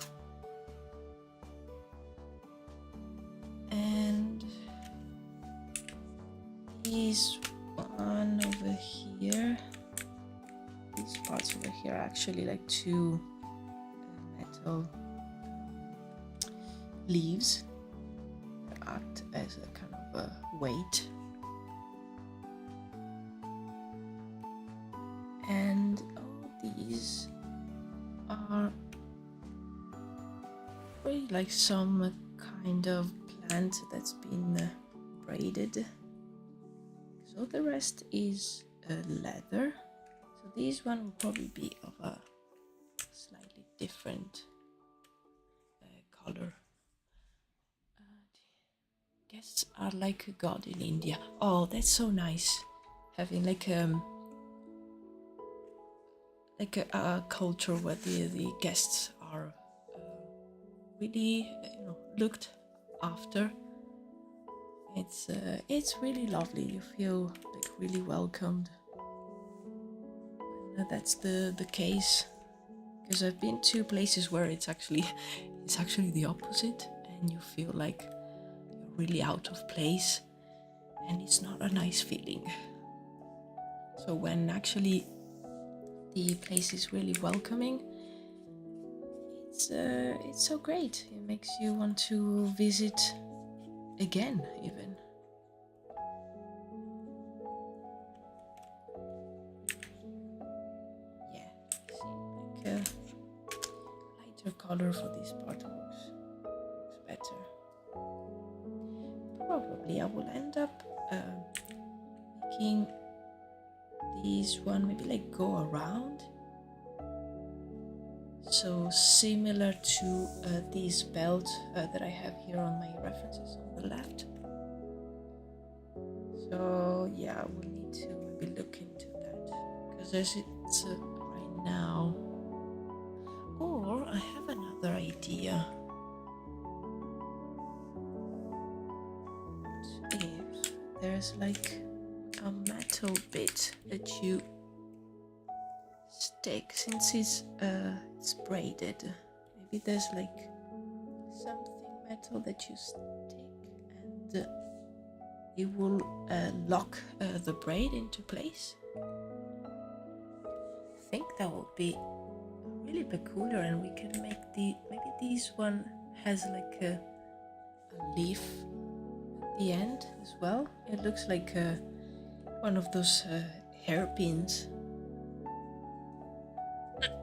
And this one over here, these parts over here are actually like two metal leaves that act as a kind of a weight. And all these are really like some kind of plant that's been braided. So the rest is leather. So this one will probably be of a slightly different color. Guests are like a god in India. Oh, that's so nice. Having like a culture where the guests are really looked after. It's really lovely. You feel like really welcomed. And that's the case, because I've been to places where it's actually the opposite, and you feel like you're really out of place, and it's not a nice feeling. So when actually the place is really welcoming, it's so great. It makes you want to visit again, even. Yeah, see, like a lighter color for this part looks better. Probably I will end up making this one maybe like go around. So similar to this belt that I have here on my references on the left. So yeah, I will need to maybe look into that, because as it's right now. Or I have another idea. What if there's like a metal bit that you stick, since it's braided? Maybe there's like something metal that you stick, and it will lock the braid into place. I think that would be really peculiar, and we can make maybe this one has like a leaf at the end as well. It looks like one of those hairpins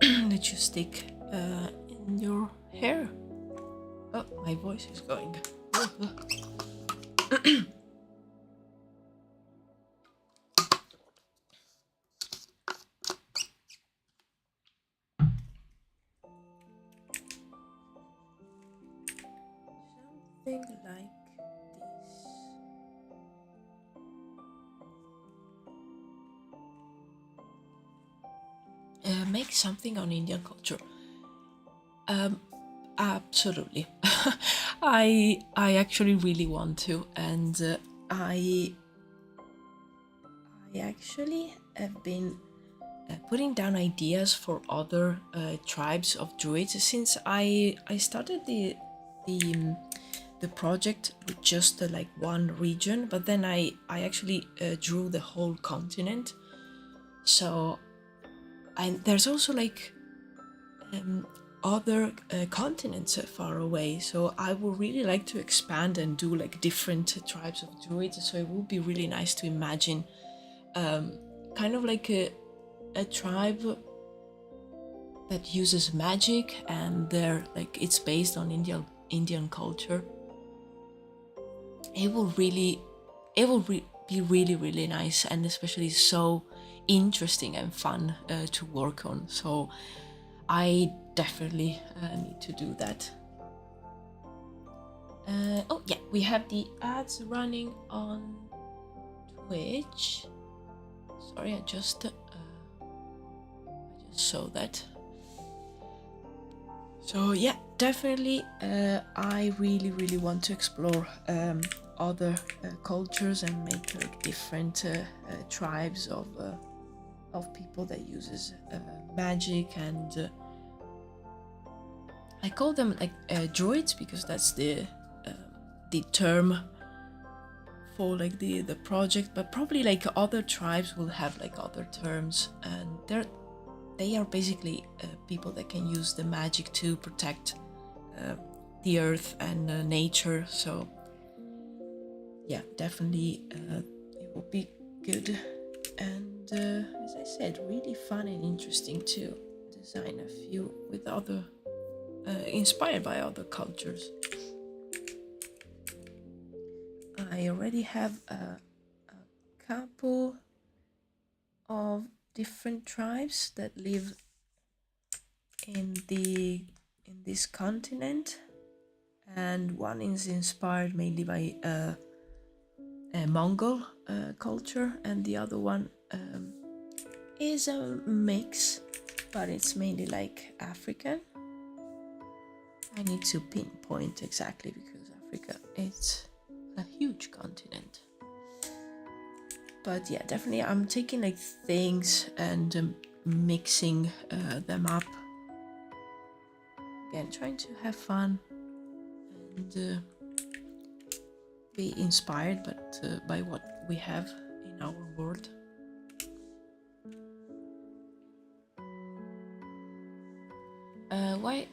that you stick in your hair. Oh, my voice is going. Something like this. Make something on Indian culture. Absolutely. I actually really want to, and I actually have been putting down ideas for other tribes of Druids, since I started the project with just like one region, but then I actually drew the whole continent. So there's also like other continents far away, so I would really like to expand and do like different tribes of Druids. So it would be really nice to imagine kind of like a tribe that uses magic, and they're like, it's based on Indian culture. It will be really, really nice, and especially so interesting and fun to work on. So I definitely need to do that. Oh yeah, we have the ads running on Twitch. Sorry, I just saw that. So yeah, definitely I really want to explore other cultures and make like different tribes of people that uses magic, and I call them like druids, because that's the the term for like the project, but probably like other tribes will have like other terms, and they are basically people that can use the magic to protect the earth and nature. So yeah, definitely it will be good, and as I said, really fun and interesting to design a few with other inspired by other cultures. I already have a couple of different tribes that live in this continent, and one is inspired mainly by a Mongol culture, and the other one is a mix, but it's mainly like African. I need to pinpoint exactly because Africa is a huge continent. But yeah, definitely I'm taking like things and mixing them up. Again, trying to have fun and be inspired by what we have in our world. Why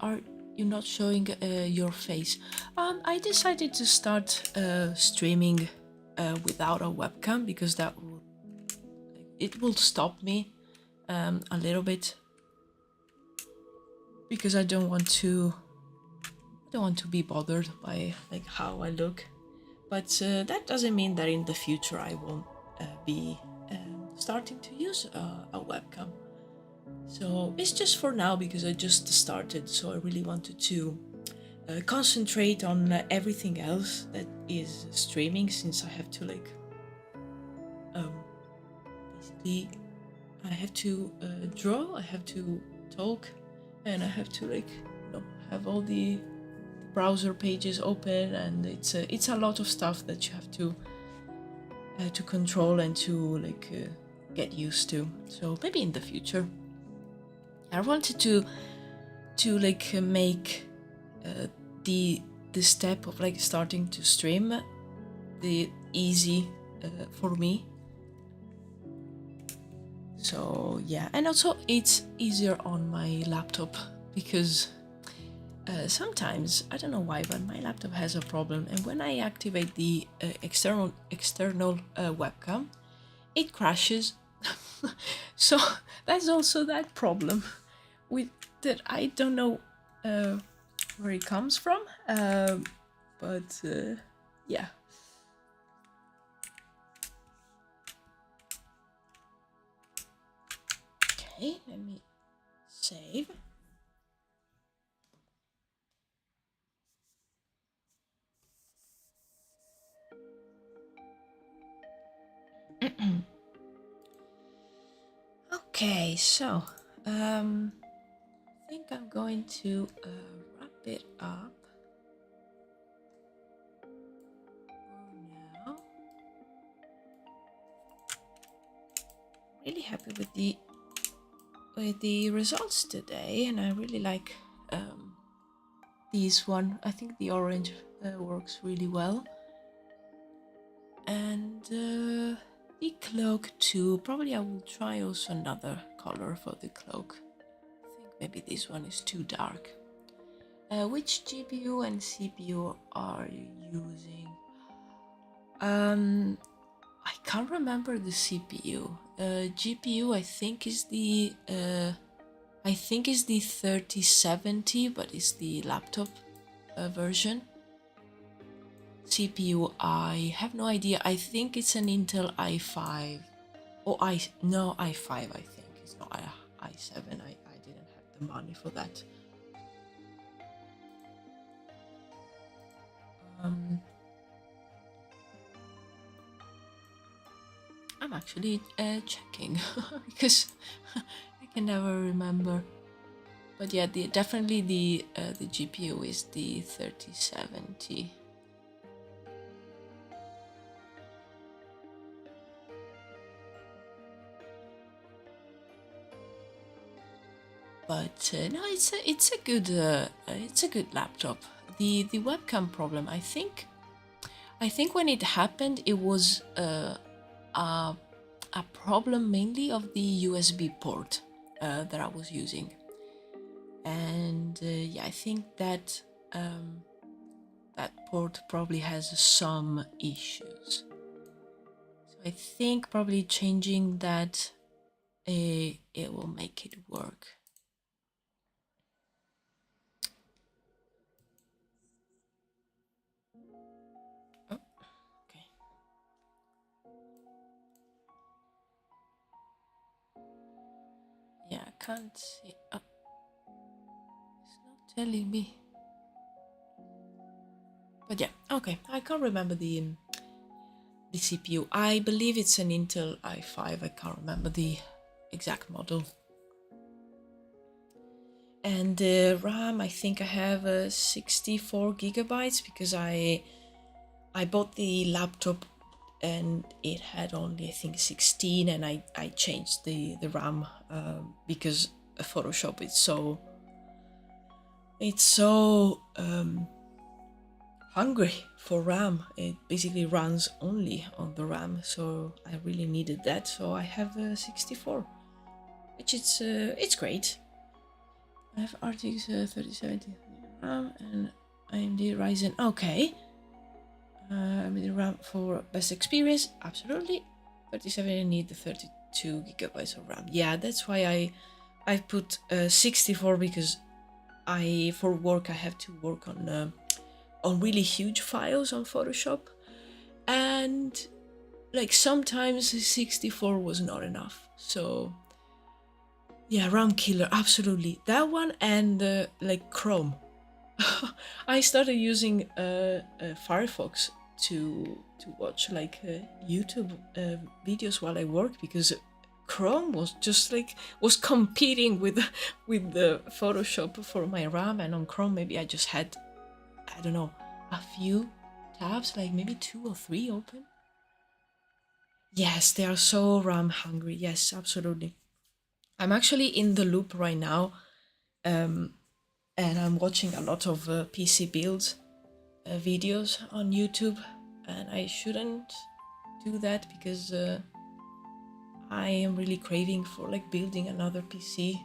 are you not showing your face? I decided to start streaming without a webcam because it will stop me a little bit, because I don't want to be bothered by like how I look. But that doesn't mean that in the future I won't be starting to use a webcam. So it's just for now because I just started, so I really wanted to concentrate on everything else that is streaming, since I have to like basically I have to draw, I have to talk, and I have to like have all the browser pages open, and it's a lot of stuff that you have to control and to like get used to. So maybe in the future I wanted to like make the step of like starting to stream the easy for me. So yeah, and also it's easier on my laptop because sometimes, I don't know why, but my laptop has a problem, and when I activate the external webcam, it crashes. So that's also that problem with that. I don't know where it comes from, but yeah. Okay, let me save. Okay, so I think I'm going to wrap it up for now. Really happy with the results today, and I really like this one. I think the orange works really well, and the cloak too. Probably I will try also another color for the cloak. I think maybe this one is too dark. Which GPU and CPU are you using? I can't remember the CPU. GPU I think is the 3070, but it's the laptop version. CPU, I have no idea. I think it's an Intel i5 or i5. I think it's not i7. I didn't have the money for that. I'm actually checking because I can never remember. But yeah, definitely the GPU is the 3070. But no, it's a good laptop. the webcam problem. I think when it happened, it was a problem mainly of the USB port that I was using, and yeah, I think that that port probably has some issues. So I think probably changing that it will make it work. Oh, okay. Yeah, I can't see. Oh, it's not telling me. But yeah, okay. I can't remember the CPU. I believe it's an Intel i5. I can't remember the exact model. And the RAM, I think I have 64 gigabytes because I bought the laptop and it had only, I think, 16, and I changed the RAM because Photoshop it's so hungry for RAM. It basically runs only on the RAM, so I really needed that. So I have 64, which it's great. I have RTX 3070 RAM and AMD Ryzen. Okay. AMD RAM for best experience, absolutely. 3070 need the 32 gigabytes of RAM. Yeah, that's why I put 64 because for work I have to work on really huge files on Photoshop, and like sometimes 64 was not enough. So yeah, RAM killer, absolutely. That one and like Chrome. I started using Firefox to watch like YouTube videos while I work, because Chrome was just like was competing with the Photoshop for my RAM, and on Chrome maybe I just had, I don't know, a few tabs, like maybe 2 or 3 open. Yes, they are so RAM hungry. Yes, absolutely. I'm actually in the loop right now, and I'm watching a lot of PC builds videos on YouTube, and I shouldn't do that because I am really craving for like building another PC.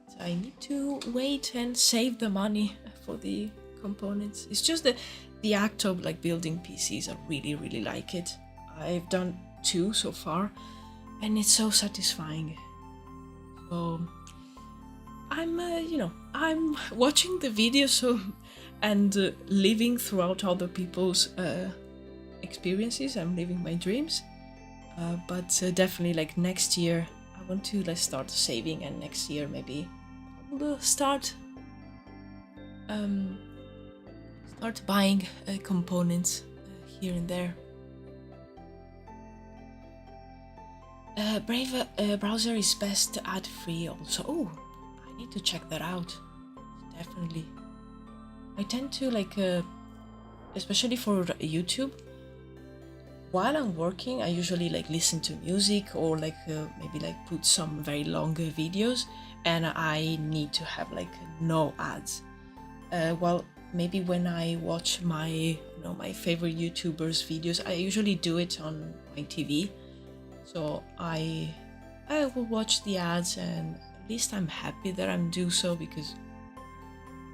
But I need to wait and save the money for the components. It's just that the act of like building PCs, I really like it. I've done 2 so far, and it's so satisfying. So I'm, I'm watching the videos and living throughout other people's experiences. I'm living my dreams. But definitely, like next year, I want to start saving, and next year maybe I will start buying components here and there. Brave browser is best ad-free also. Oh, I need to check that out. Definitely. I tend to especially for YouTube, while I'm working, I usually listen to music or maybe put some very long videos, and I need to have no ads. Well, maybe when I watch my my favorite YouTubers videos, I usually do it on my TV. So I will watch the ads, and at least I'm happy that I'm do so because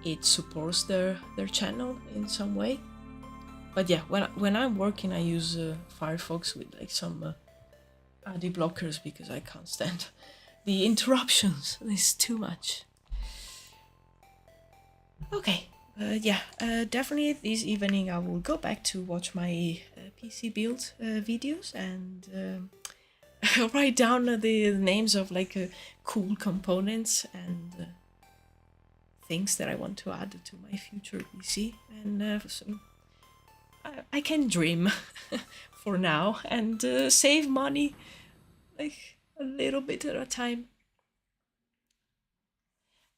it supports their channel in some way. But yeah, when I'm working, I use Firefox with some ad blockers because I can't stand the interruptions. It's too much. Okay, yeah, definitely this evening I will go back to watch my PC build videos and write down the names of cool components and things that I want to add to my future PC, and I can dream for now and save money a little bit at a time.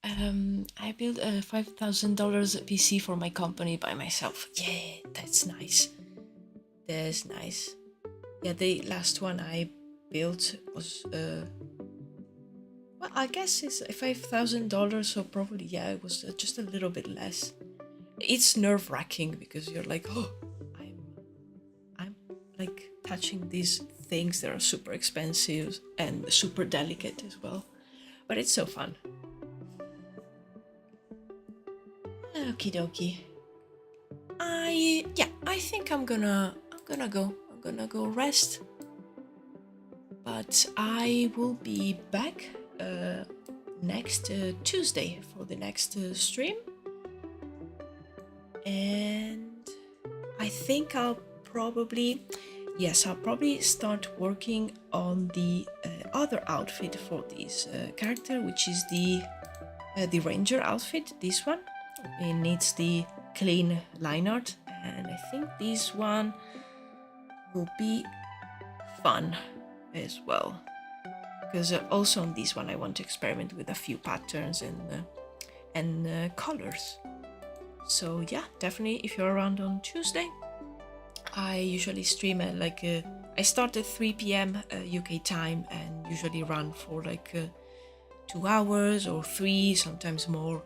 I built a $5,000 PC for my company by myself. Yeah, that's nice. That's nice. Yeah, the last one I built was well, I guess it's $5,000, so probably yeah, it was just a little bit less. it's nerve-wracking because you're like, oh, I'm like touching these things that are super expensive and super delicate as well. But it's so fun. Okie dokie. I think I'm gonna go rest. But I will be back next Tuesday for the next stream. And I think I'll probably start working on the other outfit for this character, which is the ranger outfit. This one, it needs the clean line art, and I think this one will be fun as well, because also on this one I want to experiment with a few patterns and colors. So yeah, definitely if you're around on Tuesday, I usually stream at I start at 3 p.m. UK time and usually run for 2 hours or 3, sometimes more.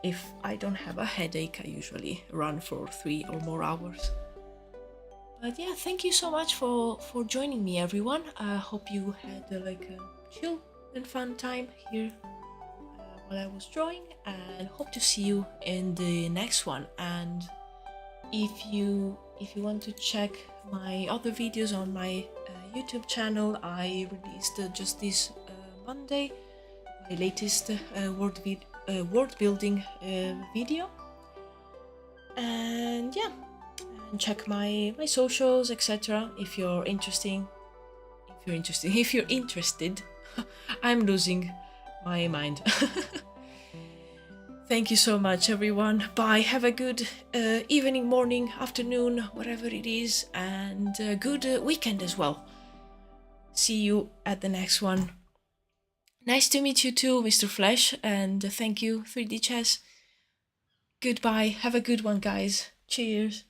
If I don't have a headache, I usually run for 3 or more hours. But yeah, thank you so much for joining me, everyone. I hope you had a chill and fun time here while I was drawing, and hope to see you in the next one. And if you want to check my other videos on my YouTube channel, I released just this Monday my latest world building video. And yeah, and check my socials, etc. if you're interested. I'm losing my mind. Thank you so much, everyone. Bye. Have a good evening, morning, afternoon, whatever it is, and a good weekend as well. See you at the next one. Nice to meet you too, Mr. Flesh, and thank you, 3D Chess. Goodbye. Have a good one, guys. Cheers.